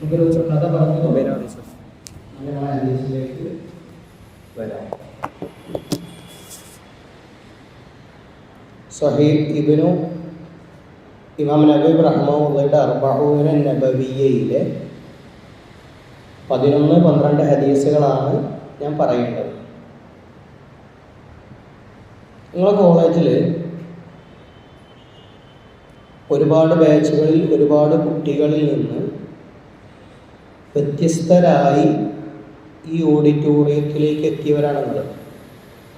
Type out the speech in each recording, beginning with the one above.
ഒരു കഥ പറഞ്ഞു അങ്ങനെ ഹദീസിലേക്ക് വരാം. സ്വഹീഹ് ഇബ്നു ഇമാം നബവി റഹ്മത്തുള്ളാഹിയുടെ അർബഊന നബവിയ്യയിലെ 11-12 ഹദീസുകളാണ് ഞാൻ പറയേണ്ടത്. നിങ്ങളുടെ കോളേജിൽ ഒരുപാട് ബാച്ചുകളിൽ ഒരുപാട് കുട്ടികളിൽ നിന്ന് വ്യത്യസ്തരായി ഈ ഓഡിറ്റോറിയത്തിലേക്ക് എത്തിയവരാണ് നിങ്ങൾ.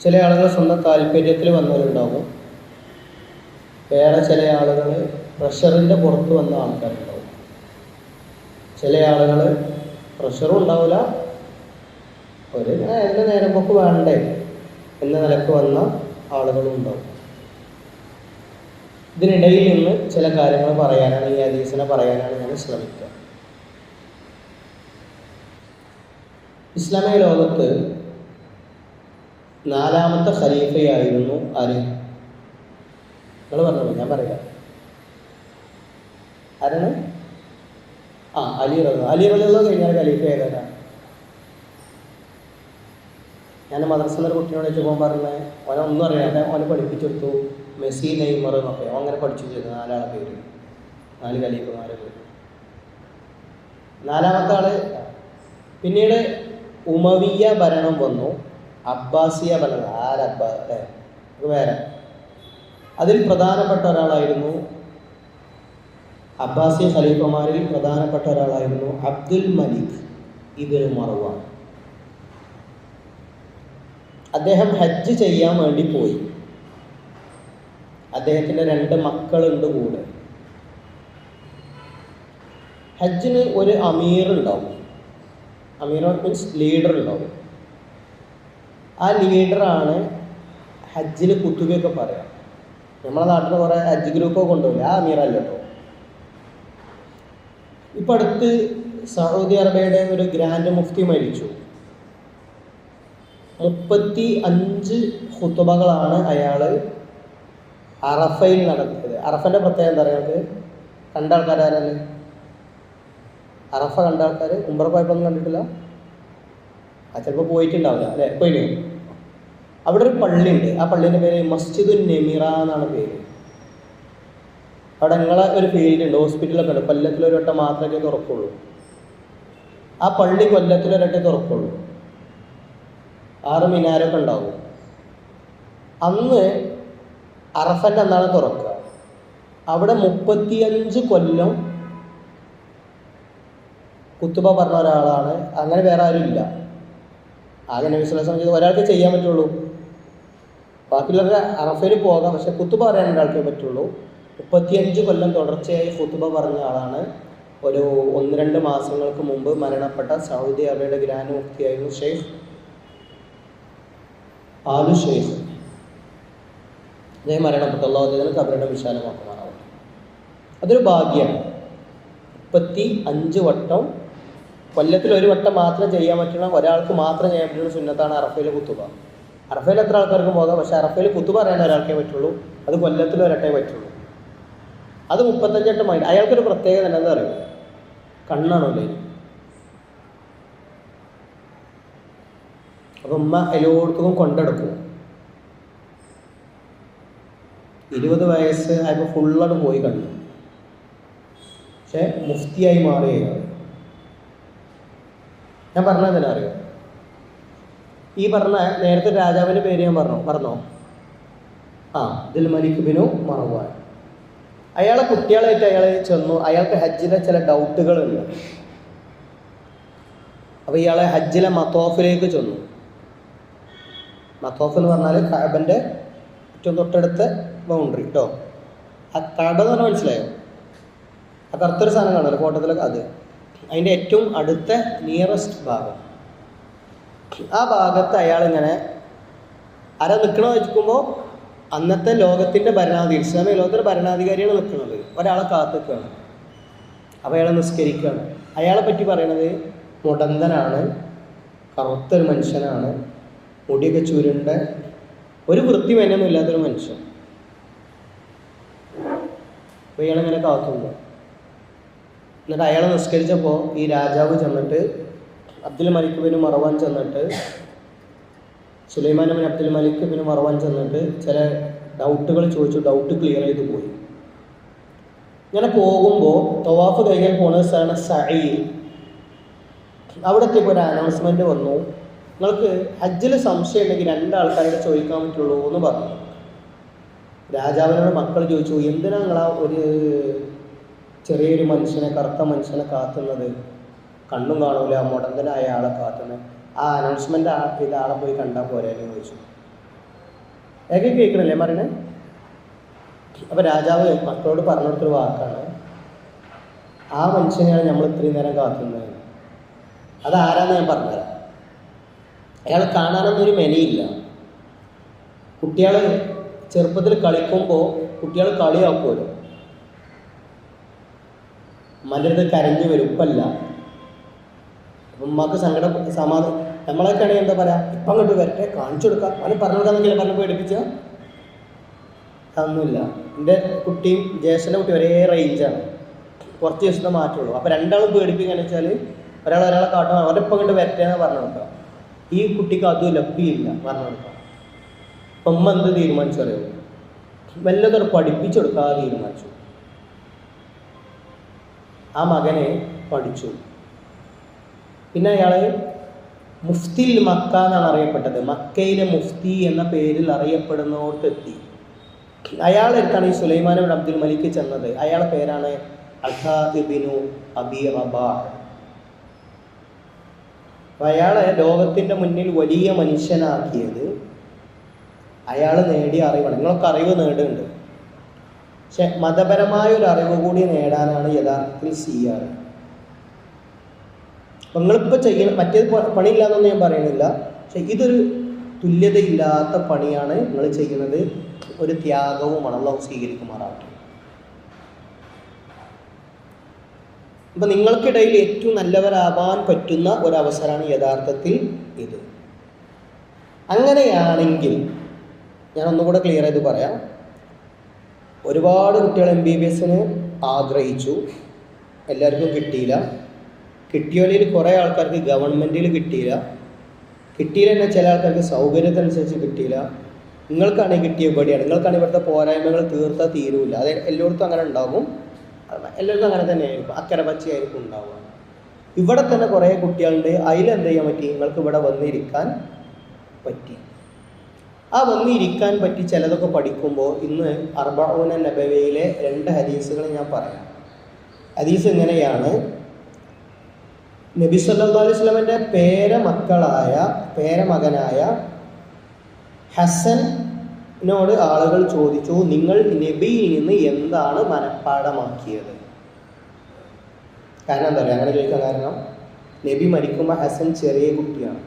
ചില ആളുകൾ സ്വന്തം താല്പര്യത്തിൽ വന്നവരുണ്ടാവും, വേറെ ചില ആളുകൾ പ്രഷറിൻ്റെ പുറത്ത് വന്ന ആൾക്കാരുണ്ടാവും, ചില ആളുകൾ പ്രഷറും ഉണ്ടാവില്ല, ഒരു എൻ്റെ നേരമ്പോക്ക് വേണ്ടേ എന്ന നിലക്ക് വന്ന ആളുകളും ഉണ്ടാവും. ഇതിനിടയിൽ നിന്ന് ചില കാര്യങ്ങൾ പറയാനാണ്, ഈ ഹദീസിനെ പറയാനാണ് ഞാൻ ശ്രമിക്കുക. ഇസ്ലാമിക ലോകത്ത് 4ാമത്തെ ഖലീഫയായിരുന്നു ആര്? നിങ്ങൾ പറഞ്ഞോളൂ, ഞാൻ പറയാം. ആരാണ്? അലി റളിയല്ലാഹു കഴിഞ്ഞാൽ ഖലീഫ ഏതാ? ഞാൻ മദ്രസയിൽ ഒരു കുട്ടിയോട് ചോദിച്ചപ്പോൾ പറഞ്ഞത് ഓനെ ഒന്നും അറിയാതെ ഓനെ പഠിപ്പിച്ചെടുത്തു. മെസ്സി, നെയ്മർ എന്നൊക്കെ അങ്ങനെ പഠിച്ചു ചെയ്തു. 4 ആളെ പേര്, 4 ഖലീഫമാരെ പേര്. 4ാമത്തെ ആള്. പിന്നീട് ഉമവിയ ഭരണം വന്നു, അബ്ബാസിയ ഭരണം. അല്ലേ? വേറെ അതിൽ പ്രധാനപ്പെട്ട ഒരാളായിരുന്നു, അബ്ബാസിയ ഖലീഫമാരിൽ പ്രധാനപ്പെട്ട ഒരാളായിരുന്നു അബ്ദുൽ മലിക് ഇബ്നു മർവാൻ. അദ്ദേഹം ഹജ്ജ് ചെയ്യാൻ വേണ്ടി പോയി. അദ്ദേഹത്തിൻ്റെ 2 മക്കളുണ്ട് കൂടെ. ഹജ്ജിന് ഒരു അമീർ ഉണ്ടാവും. അമീർ മീൻസ് ലീഡർ ഉണ്ടാവും. ആ ലീഡറാണ് ഹജ്ജിൽ കുത്തുബയൊക്കെ പറയാം. നമ്മളെ നാട്ടിൽ കുറേ ഹജ്ജ് ഗ്രൂപ്പൊക്കെ കൊണ്ടുപോകില്ല, ആ അമീറല്ല കേട്ടോ. ഇപ്പം അടുത്ത് സൗദി അറേബ്യയുടെ ഒരു ഗ്രാൻഡ് മുഫ്തി മരിച്ചു. 35 ഖുതുബകളാണ് അയാൾ അറഫയിൽ നടത്തിയത്. അറഫൻ്റെ പ്രത്യേകത എന്താ പറയുക? കണ്ട ആൾക്കാരല്ലേ? അറഫ കണ്ട ആൾക്കാർ ഉംറ പോയപ്പോഴൊന്നും കണ്ടിട്ടില്ല? ചിലപ്പോൾ പോയിട്ടുണ്ടാവില്ല അല്ലേ? പോയില്ലേ? അവിടെ ഒരു പള്ളിയുണ്ട്. ആ പള്ളീൻ്റെ പേര് മസ്ജിദുൻ നെമിറ എന്നാണ് പേര്. അവിടെ നിങ്ങളെ ഒരു ഫീൽഡ് ഉണ്ട്, ഹോസ്പിറ്റലൊക്കെ ഉണ്ട്. കൊല്ലത്തിലൊരു വട്ടം മാത്രമേ തുറക്കുള്ളൂ. ആ പള്ളി കൊല്ലത്തിലൊരട്ടേ തുറക്കുള്ളൂ. 6 മിനാരൊക്കെ ഉണ്ടാവും. അന്ന് അറഫൻ്റെ അന്നാണ് തുറക്കുക. അവിടെ 35 കൊല്ലം കുത്തുബ പറഞ്ഞ ഒരാളാണ്. അങ്ങനെ വേറെ ആരും ഇല്ല. ആകെ നബി സ്വല്ലല്ലാഹു അലൈഹി വസല്ലം ഒരാൾക്ക് ചെയ്യാൻ പറ്റുള്ളൂ. ബാക്കിയുള്ളവരുടെ അറഫയിൽ പോകാം, പക്ഷെ കുത്തുബ പറയാൻ ഒരാൾക്കേ പറ്റുള്ളൂ. 35 കൊല്ലം തുടർച്ചയായി കുത്തുബ പറഞ്ഞ ആളാണ്. ഒരു 1-2 മാസങ്ങൾക്ക് മുമ്പ് മരണപ്പെട്ട സൗദി അറേബ്യയുടെ ഗ്രാൻഡ് മുഫ്തിയായിരുന്നു ഷെയ്ഖ് ആലു ഷെയ്ഖ്. അദ്ദേഹം മരണപ്പെട്ട അല്ലാഹു തആല ഖബറിനെ വിശാലമാക്കുമാറാവട്ടെ. അതൊരു ഭാഗ്യമാണ്. 35 വട്ടം, കൊല്ലത്തിൽ ഒരു വട്ടം മാത്രം ചെയ്യാൻ പറ്റുന്ന, ഒരാൾക്ക് മാത്രം ചെയ്യാൻ പറ്റുന്ന സുന്നത്താണ് അറഫയിലെ കുത്തുബ. അറഫയിൽ എത്ര ആൾക്കാർക്കും പോകാം, പക്ഷേ അറഫയിൽ കുത്തുബ പറയാൻ ഒരാൾക്കേ പറ്റുള്ളൂ. അത് കൊല്ലത്തിൽ ഒരട്ടേ പറ്റുള്ളൂ. അത് 35 വട്ടം ആയിട്ട്. അയാൾക്കൊരു പ്രത്യേകത എന്താ പറയുക? കണ്ണാണല്ലേ. അപ്പം ഉമ്മ എല്ലായിടത്തും കൊണ്ടെടുക്കും. 20 വയസ്സ് ആയപ്പോൾ ഫുള്ളായിട്ട് പോയി കണ്ടു. പക്ഷെ മുഫ്തിയായി മാറിയാണ്. ഞാൻ പറഞ്ഞതെന്തിനാ അറിയോ? ഈ പറഞ്ഞ നേരത്തെ രാജാവിൻ്റെ പേര് ഞാൻ പറഞ്ഞോ? അബ്ദുൽ മലിക് ഇബ്നു മർവാൻ. അയാളെ കുട്ടികളായിട്ട് അയാൾ ചെന്നു. അയാൾക്ക് ഹജ്ജിലെ ചില ഡൗട്ടുകളുണ്ട്. അപ്പോൾ ഇയാളെ ഹജ്ജിലെ മത്തോഫിലേക്ക് ചെന്നു. മത്തോഫ് എന്ന് പറഞ്ഞാൽ കഅബൻ്റെ ഏറ്റവും തൊട്ടടുത്ത ബൗണ്ടറി കേട്ടോ. ആ കട എന്ന് പറഞ്ഞാൽ മനസ്സിലായോ? ആ കറുത്തൊരു സാധനം കാണുമല്ലോ ഫോട്ടോത്തിലൊക്കെ, അത് അതിൻ്റെ ഏറ്റവും അടുത്ത നിയറസ്റ്റ് ഭാഗം. ആ ഭാഗത്ത് അയാളിങ്ങനെ ആരാ നിൽക്കണോ വെക്കുമ്പോൾ അന്നത്തെ ലോകത്തിൻ്റെ ഭരണാധികാരി, ഇസ്ലാമിക ലോകത്തിൻ്റെ ഭരണാധികാരിയാണ് നിൽക്കുന്നത്. ഒരാളെ കാത്തു നിൽക്കുകയാണ്. അപ്പോൾ അയാളെ നിസ്കരിക്കുകയാണ്. അയാളെ പറ്റി പറയണത് മുടന്തനാണ്, കറുത്തൊരു മനുഷ്യനാണ്, മുടിയൊക്കെ ചുരുണ്ട, ഒരു വൃത്തി വേനൊന്നും ഇല്ലാത്തൊരു മനുഷ്യൻ. അപ്പോൾ ഇയാളിങ്ങനെ കാത്തുണ്ട്. എന്നിട്ട് അയാൾ നിസ്കരിച്ചപ്പോൾ ഈ രാജാവ് ചെന്നിട്ട് അബ്ദുൽ മലിക് ബിൻ മർവാൻ ചെന്നിട്ട് സുലൈമാൻ ബിൻ അബ്ദുൽ മലിക് ബിൻ മർവാൻ ചെന്നിട്ട് ചില ഡൗട്ടുകൾ ചോദിച്ചു. ഡൗട്ട് ക്ലിയർ ചെയ്ത് പോയി. ഇങ്ങനെ പോകുമ്പോൾ തവാഫ് കഴിഞ്ഞാൽ പോകുന്ന സ്ഥലമാണ് സഈ. അവിടെ എത്തിയപ്പോൾ ഒരു അനൗൺസ്മെൻറ്റ് വന്നു, നിങ്ങൾക്ക് ഹജ്ജിൽ സംശയം ഉണ്ടെങ്കിൽ 2 ആൾക്കാരോട് ചോദിക്കാൻ പറ്റുള്ളൂ എന്ന് പറഞ്ഞു. രാജാവിനോട് മക്കൾ ചോദിച്ചു, എന്തിനാ നിങ്ങളാ ഒരു ചെറിയൊരു മനുഷ്യനെ, കറുത്ത മനുഷ്യനെ കാത്തുന്നത്? കണ്ണും കാണൂല, മുടന്തനായ ആളെ കാത്തുന്നത്. ആ അനൗൺസ്മെൻ്റ് ചെയ്ത ആളെ പോയി കണ്ടാൽ പോരെയെന്ന് ചോദിച്ചു. ഏക കേൾക്കണില്ലേ പറയണേ? അപ്പോൾ രാജാവ് മക്കളോട് പറഞ്ഞു കൊടുത്തൊരു വാക്കാണ്, ആ മനുഷ്യനെയാണ് നമ്മൾ ഇത്രയും നേരം കാത്തുന്നത്. അതാരാന്ന് ഞാൻ പറഞ്ഞുതരാം. അയാൾ കാണാനൊന്നും ഒരു മെനയില്ല. കുട്ടികൾ ചെറുപ്പത്തിൽ കളിക്കുമ്പോൾ കുട്ടികൾ കളിയാക്കുമല്ലോ, ഉമ്മൻ്റെ അടുത്ത് കരഞ്ഞു വരും. ഉപ്പല്ല, ഉമ്മക്ക് സങ്കടം നമ്മളൊക്കെ ആണെങ്കിൽ എന്താ പറയുക, ഇപ്പം അങ്ങോട്ട് വരട്ടെ, കാണിച്ചു കൊടുക്കാം, അവന് പറഞ്ഞു കൊടുക്കാന്നെങ്കിലും പറഞ്ഞ് പേടിപ്പിച്ച അതൊന്നുമില്ല. എൻ്റെ കുട്ടിയും ജ്യേഷ്ഠൻ്റെ കുട്ടി ഒരേ റേഞ്ചാണ്, കുറച്ച് ദിവസത്തെ മാറ്റുള്ളൂ. അപ്പോൾ 2 ആളും പേടിപ്പിക്കുകയെന്ന് വെച്ചാൽ ഒരാളെ കാട്ടും, അവരിപ്പം അങ്ങോട്ട് വരട്ടെ എന്ന് പറഞ്ഞു കൊടുക്കാം. ഈ കുട്ടിക്ക് അതും ലഭ്യമില്ല പറഞ്ഞു കൊടുക്കാം. അപ്പം ഉമ്മ എന്ത് തീരുമാനിച്ചറിയോ, വല്ലതൊരു പഠിപ്പിച്ചു കൊടുക്കാതെ തീരുമാനിച്ചു. ആ മകനെ പഠിച്ചു. പിന്നെ അയാൾ മുഫ്തിൽ മക്ക എന്നാണ് അറിയപ്പെട്ടത്. മക്കയിലെ മുഫ്തി എന്ന പേരിൽ അറിയപ്പെടുന്നോട്ടെത്തി. അയാളെടുത്താണ് ഈ സുലൈമാൻ ബിൻ അബ്ദുൽ മലിക് ചെന്നത്. അയാളുടെ പേരാണ് അതാ ഇബ്നു അബി റബാഹ്. അപ്പം അയാളെ ലോകത്തിൻ്റെ മുന്നിൽ വലിയ മനുഷ്യനാക്കിയത് അയാൾ നേടിയ അറിവാണ്. നിങ്ങളൊക്കെ അറിവ് നേടുന്നുണ്ട്, പക്ഷെ മതപരമായ ഒരു അറിവ് കൂടി നേടാനാണ് യഥാർത്ഥത്തിൽ ചെയ്യാറ്. അപ്പം നിങ്ങളിപ്പോൾ ചെയ്യണം, മറ്റേത് പണിയില്ലാന്നൊന്നും ഞാൻ പറയുന്നില്ല, പക്ഷെ ഇതൊരു തുല്യതയില്ലാത്ത പണിയാണ് നിങ്ങൾ ചെയ്യുന്നത്. ഒരു ത്യാഗവുമാണ്. അല്ലാഹു സ്വീകരിക്കുമാറാവട്ടെ. അപ്പം നിങ്ങൾക്കിടയിൽ ഏറ്റവും നല്ലവരാവാൻ പറ്റുന്ന ഒരവസരമാണ് യഥാർത്ഥത്തിൽ ഇത്. അങ്ങനെയാണെങ്കിൽ ഞാൻ ഒന്നുകൂടെ ക്ലിയർ ചെയ്ത് പറയാം. ഒരുപാട് കുട്ടികൾ MBBSന് ആഗ്രഹിച്ചു, എല്ലാവർക്കും കിട്ടിയില്ല. കിട്ടിയവരിൽ കുറേ ആൾക്കാർക്ക് ഗവൺമെൻറ്റിൽ കിട്ടിയില്ല. കിട്ടിയില്ല തന്നെ ചില ആൾക്കാർക്ക് സൗകര്യത്തിനനുസരിച്ച് കിട്ടിയില്ല. നിങ്ങൾക്കാണെങ്കിൽ കിട്ടിയ ഇവിടെയാണ്. നിങ്ങൾക്കാണെങ്കിൽ ഇവിടുത്തെ പോരായ്മകൾ തീർത്താൽ തീരൂല. അത് എല്ലായിടത്തും അങ്ങനെ ഉണ്ടാകും, എല്ലാവർക്കും അങ്ങനെ തന്നെ ആയിരിക്കും, അക്കരെ പച്ചയായിരിക്കും ഉണ്ടാവുക. ഇവിടെ തന്നെ കുറേ കുട്ടികളുണ്ട്. അതിലെന്ത് ചെയ്യാൻ പറ്റി, നിങ്ങൾക്ക് ഇവിടെ വന്നിരിക്കാൻ പറ്റി. ആ വന്നിരിക്കാൻ പറ്റി ചിലതൊക്കെ പഠിക്കുമ്പോൾ ഇന്ന് അർബഊന നബവിയിലെ 2 ഹദീസുകൾ ഞാൻ പറയാം. ഹദീസ് ഇങ്ങനെയാണ്: നബി സല്ലല്ലാഹു അലൈഹി വസല്ലമയുടെ പേരമകനായ ഹസനോട് ആളുകൾ ചോദിച്ചു, നിങ്ങൾ നബിയിൽ നിന്ന് എന്താണ് മനഃപ്പാഠമാക്കിയത്? കാരണം എന്താ പറയുക അങ്ങനെ ചോദിക്കാൻ കാരണം, നബി മരിക്കുമ്പോൾ ഹസൻ ചെറിയ കുട്ടിയാണ്.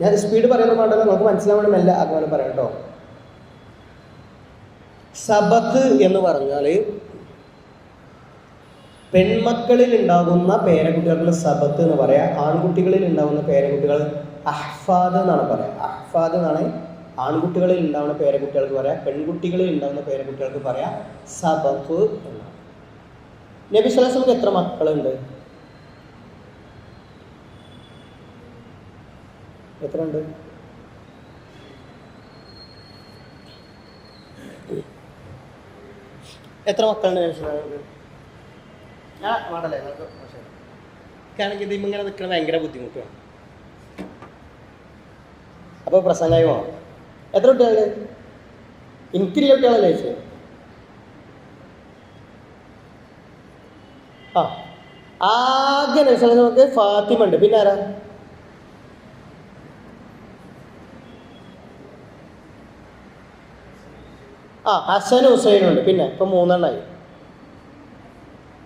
ഞാൻ സ്പീഡ് പറയുന്നത് വേണ്ടല്ലോ, നമുക്ക് മനസ്സിലാവണമെന്നല്ല അങ്ങനെ പറയാം കേട്ടോ. സബത്ത് എന്ന് പറഞ്ഞാൽ പെൺമക്കളിൽ ഉണ്ടാകുന്ന പേരക്കുട്ടികൾക്ക് സബത്ത് എന്ന് പറയാം. ആൺകുട്ടികളിൽ ഉണ്ടാകുന്ന പേരക്കുട്ടികൾ അഹ്ഫാദ് എന്നാണ് പറയാം. അഹ്ഫാദ് എന്നാണ് ആൺകുട്ടികളിൽ ഉണ്ടാകുന്ന പേരക്കുട്ടികൾക്ക് പറയാം. പെൺകുട്ടികളിൽ ഉണ്ടാകുന്ന പേരക്കുട്ടികൾക്ക് പറയാം സബത്ത് എന്നാണ്. നബി സ്വല്ലല്ലാഹു അലൈഹി വസല്ലം എത്ര മക്കളുണ്ട്? എത്ര ഉണ്ട്? എത്ര മക്കളുണ്ട് നബി സ്വല്ലല്ലാഹു അലൈഹി വസല്ലം? വേണ്ടല്ലേ എനിക്കാണെങ്കിൽ ഇത് ഇങ്ങനെ നിൽക്കണ ഭയങ്കര ബുദ്ധിമുട്ടാണ്. അപ്പോൾ പ്രസംഗമായി പോകണം. എത്ര കുട്ടികളുണ്ട്? എനിക്കില്ല കുട്ടികളല്ലേ ചോദിച്ചത്? ആകെ നബി സ്വല്ലല്ലാഹു അലൈഹി വസല്ലം നമുക്ക് ഫാത്തിമ ഉണ്ട്. പിന്നെ ആരാ? ഹസനും ഹുസൈനും ഉണ്ട്. പിന്നെ ഇപ്പം 3 എണ്ണമായി.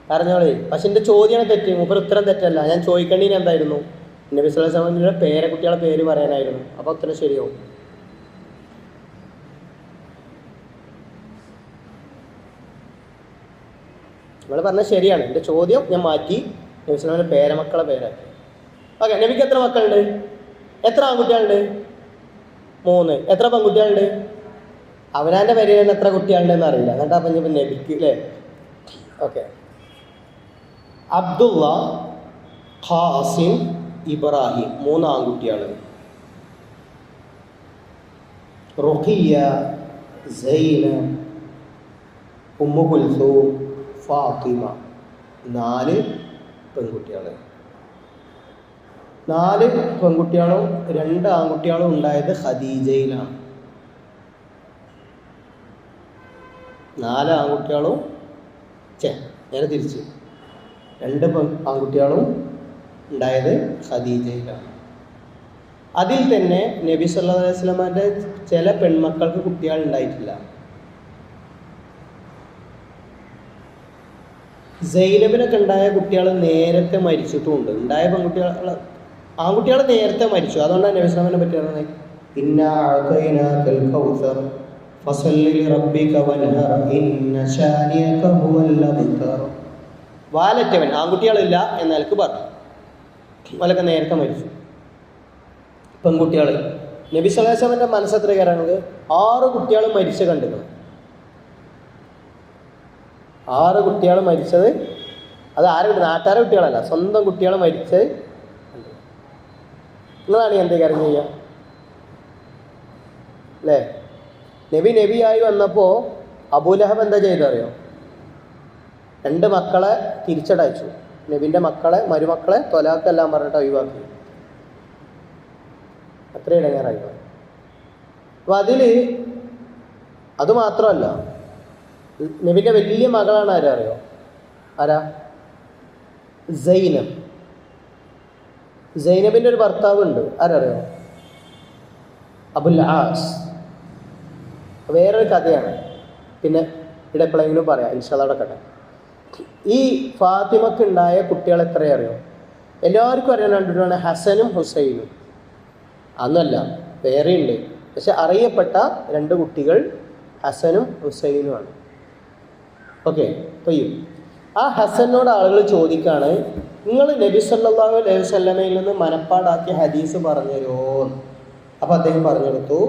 പറഞ്ഞോളേ. പക്ഷെ എൻ്റെ ചോദ്യമാണ് തെറ്റ്, മൂപ്പർ ഉത്തരം തെറ്റല്ല. ഞാൻ ചോദിക്കേണ്ടതിന് എന്തായിരുന്നു? നബി സ്വല്ലല്ലാഹു അലൈഹി വസല്ലമയുടെ പേരക്കുട്ടികളെ പേര് പറയാനായിരുന്നു. അപ്പോൾ ഉത്തരം ശരിയാവും. നിങ്ങൾ പറഞ്ഞത് ശരിയാണ്. എൻ്റെ ചോദ്യം ഞാൻ മാറ്റി നബി സ്വല്ലല്ലാഹു അലൈഹി വസല്ലമയുടെ പേരമക്കളെ പേരാക്കി. ഓക്കെ. നബിക്ക് എത്ര മക്കളുണ്ട്? എത്ര ആൺകുട്ടികളുണ്ട്? 3. എത്ര പെൺകുട്ടികളുണ്ട്? അവനാൻ്റെ പേരിൽ എത്ര കുട്ടികളുണ്ടെന്ന് അറിയില്ല. എന്നിട്ട് അപ്പം നബിക്ക് അല്ലേ? ഓക്കെ. അബ്ദുള്ള, ഖാസിം, ഇബ്രാഹിം 3 ആൺകുട്ടികൾ. റുഖിയ, സൈനബ്, ഉമ്മു കുൽസൂം, ഫാത്തിമ 4 പെൺകുട്ടികൾ. 4 പെൺകുട്ടികളും 2 ആൺകുട്ടികളും ഉണ്ടായത് ഖദീജയിലാണ്. 4 ആൺകുട്ടികളും നേരെ തിരിച്ച് 2 ആൺകുട്ടികളും ഉണ്ടായത് ഖദീജയിലാണ്. അതിൽ തന്നെ നബി സല്ലല്ലാഹു അലൈഹി വസല്ലമയുടെ ചില പെൺമക്കൾക്ക് കുട്ടികൾ ഉണ്ടായിട്ടില്ല. സൈനബിനൊക്കെ ഉണ്ടായ കുട്ടികൾ നേരത്തെ മരിച്ചിട്ടുമുണ്ട്. ഉണ്ടായ ആൺകുട്ടികൾ നേരത്തെ മരിച്ചു. അതുകൊണ്ടാണ് നബി സല്ലല്ലാഹു അലൈഹി വസല്ലമയെ പറ്റി പറയുന്നത്, ഇന്നാ അഅതൈനാകൽ കൗസർ ഫസല്ലി ലിറബ്ബിക വൻഹർ ഇന്ന ശാനിയക ഹുവൽ അബ്തർ. വാലറ്റവൻ ആൺകുട്ടികളില്ല എന്നൽക്ക് പറഞ്ഞു. അവരൊക്കെ നേരത്തെ മരിച്ചു. പെൺകുട്ടികൾ നബി സല്ലല്ലാഹു അലൈഹി വസല്ലമയുടെ മനസ്സെത്ര കയറാണത്? 6 കുട്ടികൾ മരിച്ച് കണ്ടിരുന്നു. 6 കുട്ടികൾ മരിച്ചത് അത് നാട്ടുകാരെ കുട്ടികളല്ല, സ്വന്തം കുട്ടികൾ മരിച്ചത്. നിങ്ങളാണ് എന്ത് കാര്യം ചെയ്യുക അല്ലേ? നബിയായി വന്നപ്പോൾ അബൂലഹബ് എന്താ ചെയ്തറിയോ? 2 മക്കളെ തിരിച്ചടച്ചു. നബിൻ്റെ മരുമക്കളെ തൊലാക്കെല്ലാം പറഞ്ഞിട്ട് ഒഴിവാക്കി. അത്ര ഇടങ്ങേറായി. അപ്പോൾ അത് മാത്രമല്ല, നബിൻ്റെ വലിയ മകളാണ് ആരാ അറിയോ? ആരാ? സൈനബിൻ്റെ ഒരു ഭർത്താവുണ്ട്. ആരറിയോ? അബുൽ ആസ്. വേറൊരു കഥയാണ്, പിന്നെ ഇവിടെ എപ്പോഴെങ്കിലും പറയാം ഇൻഷാല്ലാ. അവിടെ ഈ ഫാത്തിമക്ക് ഉണ്ടായ കുട്ടികൾ എത്രയും അറിയോ? എല്ലാവർക്കും അറിയാൻ കണ്ടിട്ടാണ് ഹസനും ഹുസൈനും. അന്നല്ല, വേറെയുണ്ട്. പക്ഷെ അറിയപ്പെട്ട 2 കുട്ടികൾ ഹസനും ഹുസൈനുമാണ്. ഓക്കെ. ആ ഹസനോട് ആളുകൾ ചോദിക്കുകയാണ്, നിങ്ങൾ നബി സല്ലല്ലാഹു അലൈഹി വസല്ലമയിൽ നിന്ന് മനപ്പാടാക്കിയ ഹദീസ് പറഞ്ഞു തരുമോ? അപ്പോൾ അദ്ദേഹം പറഞ്ഞു കൊടുത്തു,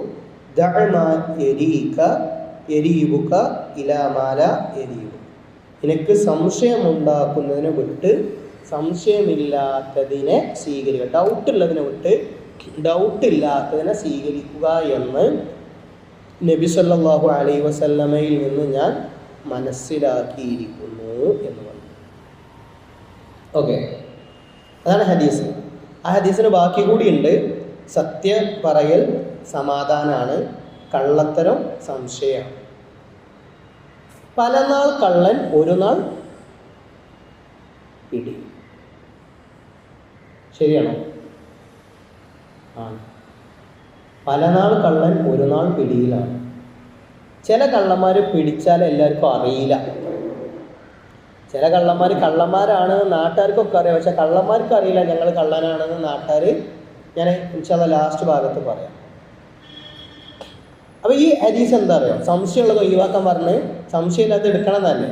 നിനക്ക് സംശയമുണ്ടാക്കുന്നതിനെ വിട്ട് സംശയമില്ലാത്തതിനെ സ്വീകരിക്കുക. ഡൗട്ടുള്ളതിനെ വിട്ട് ഡൗട്ടില്ലാത്തതിനെ സ്വീകരിക്കുക എന്ന് നബി സല്ലല്ലാഹു അലൈഹി വസല്ലമയിൽ നിന്ന് ഞാൻ മനസ്സിലാക്കിയിരിക്കുന്നു എന്ന് പറഞ്ഞു. ഓക്കെ, അതാണ് ഹദീസ്. ആ ഹദീസിന് ബാക്കി കൂടിയുണ്ട്. സത്യം പറയൽ സമാധാനാണ്, കള്ളത്തരം സംശയമാണ്. പല നാൾ കള്ളൻ ഒരു നാൾ പിടി. ശരിയാണോ? പല നാൾ കള്ളൻ ഒരു നാൾ പിടിയിലാണ്. ചില കള്ളന്മാർ പിടിച്ചാൽ എല്ലാവർക്കും അറിയില്ല. ചില കള്ളന്മാർ കള്ളന്മാരാണെന്ന് നാട്ടുകാർക്കൊക്കെ അറിയാം, പക്ഷെ കള്ളന്മാർക്ക് അറിയില്ല ഞങ്ങൾ കള്ളനാണെന്ന് നാട്ടുകാർ. ഞാൻ ഇൻഷാല്ലാ ലാസ്റ്റ് ഭാഗത്ത് പറയാം. അപ്പോൾ ഈ ഹദീസ് എന്താ അറിയാം? സംശയമുള്ളത് ഒഴിവാക്കാൻ പറഞ്ഞ് സംശയമില്ലാത്ത എടുക്കണം തന്നെ.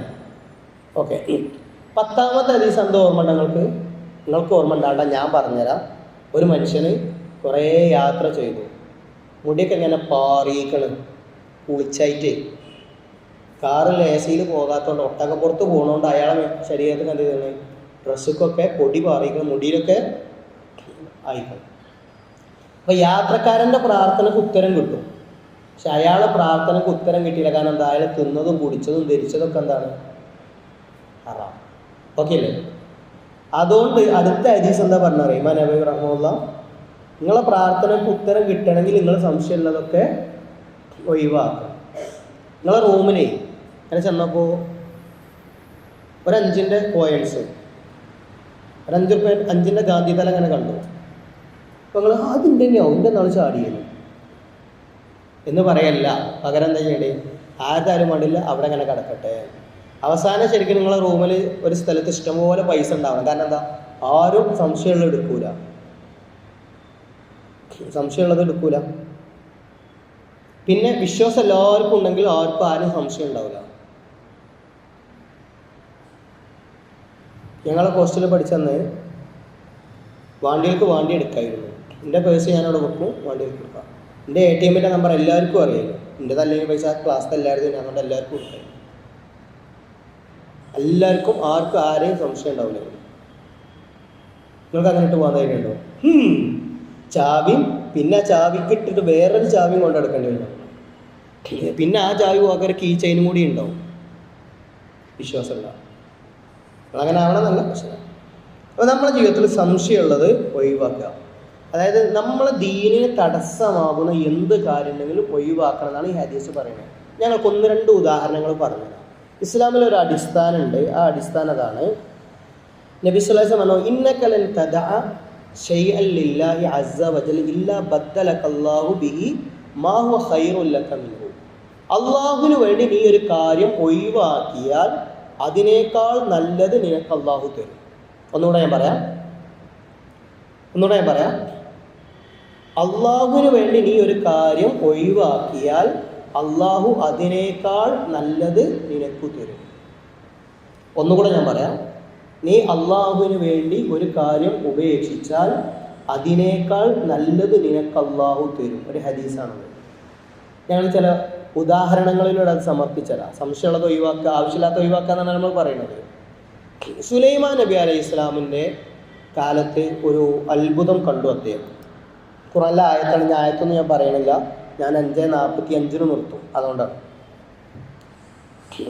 ഓക്കെ. 10ാമത്തെ ഹദീസ് എന്താ ഓർമ്മ ഉണ്ട് നിങ്ങൾക്ക് ഓർമ്മ ഉണ്ടാകണ്ട, ഞാൻ പറഞ്ഞുതരാം. ഒരു മനുഷ്യന് കുറേ യാത്ര ചെയ്തു, മുടിയൊക്കെ ഇങ്ങനെ പാറിയിക്കണം, കുളിച്ചായിട്ട്. കാറിൽ AC പോകാത്തതുകൊണ്ട്, ഒട്ടകപ്പുറത്ത് പോകുന്നതുകൊണ്ട് അയാളെ ശരീരത്തിന് എന്ത് ചെയ്യുന്നത്? ഡ്രസ്സൊക്കെ പൊടി പാറിക്കണം, മുടിയിലൊക്കെ ആയിക്കണം. അപ്പോൾ യാത്രക്കാരൻ്റെ പ്രാർത്ഥനയ്ക്ക് ഉത്തരം കിട്ടും, പക്ഷെ അയാളെ പ്രാർത്ഥനയ്ക്ക് ഉത്തരം കിട്ടിയില്ല. കാരണം എന്താ? അയാൾ തിന്നതും കുടിച്ചതും ധരിച്ചതൊക്കെ എന്താണ്? ഹറാം. ഓക്കെ അല്ലേ? അതുകൊണ്ട് അടുത്ത ഹദീസ് എന്താ പറഞ്ഞാൽ ഇമാം നബവി റഹ്മത്തുള്ളാഹി, നിങ്ങളെ പ്രാർത്ഥനയ്ക്ക് ഉത്തരം കിട്ടണമെങ്കിൽ നിങ്ങൾ സംശയമുള്ളതൊക്കെ ഒഴിവാക്കുക. നിങ്ങളെ റൂമിലേ അങ്ങനെ ചെന്നപ്പോൾ ഒരു 5ൻ്റെ കോയിൻസ്, ഒരു 5 രൂപ 5ൻ്റെ ഗാന്ധിതല അങ്ങനെ കണ്ടു. അപ്പോൾ നിങ്ങൾ അതിൻ്റെ തന്നെയാവും എൻ്റെ നാൾ ചാടിയത് എന്ന് പറയല്ല. പകരം എന്താ ചെയ്യേണ്ടേ? ആർക്കാരും വേണ്ടില്ല, അവിടെ അങ്ങനെ കിടക്കട്ടെ. അവസാനം ശരിക്കും നിങ്ങളെ റൂമിൽ ഒരു സ്ഥലത്ത് ഇഷ്ടംപോലെ പൈസ ഉണ്ടാവണം. കാരണം എന്താ? ആരും സംശയമുള്ളത് എടുക്കൂല. പിന്നെ വിശ്വാസം എല്ലാവർക്കും ഉണ്ടെങ്കിൽ ആരും സംശയം ഉണ്ടാവില്ല. ഞങ്ങളെ ഹോസ്റ്റലിൽ പഠിച്ചെന്ന് വാണ്ടികൾക്ക് വാണ്ടി എടുക്കായിരുന്നു. എൻ്റെ പേഴ്സ് ഞാനവിടെ വെക്കും, വാണ്ടികൾക്ക് എടുക്കാം. എൻ്റെ ATMൻ്റെ നമ്പർ എല്ലാവർക്കും അറിയാം. എൻ്റെ തല്ലെങ്കിൽ പൈസ ക്ലാസ്സിൽ എല്ലാവരും തന്നെ, അതുകൊണ്ട് എല്ലാവർക്കും കൊടുക്കാം. എല്ലാവർക്കും ആർക്കും ആരെയും സംശയം ഉണ്ടാവില്ല. നിങ്ങൾക്ക് അങ്ങനെ ഇട്ട് പോകാൻ ധൈര്യമുണ്ടോ? ചാവിയും പിന്നെ ആ ചാവിക്കിട്ടിട്ട് വേറൊരു ചാവിയും കൊണ്ട് നടക്കേണ്ടി വരും. പിന്നെ ആ ചാവി പോകാൻ ഒരു കീ ചെയിനും കൂടി ഉണ്ടാവും. വിശ്വാസമില്ല, അങ്ങനെ ആവണമെന്നല്ല. പക്ഷേ അപ്പോൾ നമ്മുടെ ജീവിതത്തിൽ സംശയമുള്ളത് ഒഴിവാക്കുക. അതായത് നമ്മളെ ദീനിന് തടസ്സമാകുന്ന എന്ത് കാര്യമുണ്ടെങ്കിലും ഒഴിവാക്കണം എന്നാണ് ഈ ഹദീസ് പറയുന്നത്. ഞങ്ങൾക്ക് 1-2 ഉദാഹരണങ്ങൾ പറഞ്ഞുതരാം. ഇസ്ലാമിലൊരു അടിസ്ഥാനമുണ്ട്. ആ അടിസ്ഥാനം അതാണ്. നബി സ്വല്ലല്ലാഹു അലൈഹി വസല്ലം പറഞ്ഞു, ഇന്നക ലൻ തദഅ ശൈഅൻ ലില്ലാഹി അസ്സ വജൽ ഇല്ലാ ബദ്ദലകല്ലാഹു ബിഹി മാ ഹുവ ഖൈറുൻ ലക മിൻഹു. അള്ളാഹുവിന് വേണ്ടി നീ ഒരു കാര്യം ഒഴിവാക്കിയാൽ അതിനേക്കാൾ നല്ലത് നിനക്ക് അള്ളാഹു തരും. ഒന്നുകൂടെ ഞാൻ പറയാം. അള്ളാഹുവിന് വേണ്ടി നീ ഒരു കാര്യം ഒഴിവാക്കിയാൽ അള്ളാഹു അതിനേക്കാൾ നല്ലത് നിനക്ക് തരും. ഒന്നുകൂടെ ഞാൻ പറയാം. നീ അള്ളാഹുവിന് വേണ്ടി ഒരു കാര്യം ഉപേക്ഷിച്ചാൽ അതിനേക്കാൾ നല്ലത് നിനക്ക് അള്ളാഹു തരും. ഒരു ഹദീസാണത്. ഞങ്ങൾ ചില ഉദാഹരണങ്ങളിലൂടെ അത് സമർപ്പിച്ചതാണ്. സംശയമുള്ളത് ഒഴിവാക്കുക, ആവശ്യമില്ലാത്ത ഒഴിവാക്കുക എന്നാണ് നമ്മൾ പറയുന്നത്. സുലൈമാൻ നബി അലൈഹി ഇസ്ലാമിൻ്റെ കാലത്ത് ഒരു അത്ഭുതം കണ്ടു അദ്ദേഹം. ഖുർആനിലെ ആയത്താണ്. ഞാൻ ആയത്തൊന്നും ഞാൻ പറയണില്ല, ഞാൻ 5:45 നിർത്തും. അതുകൊണ്ടാണ്.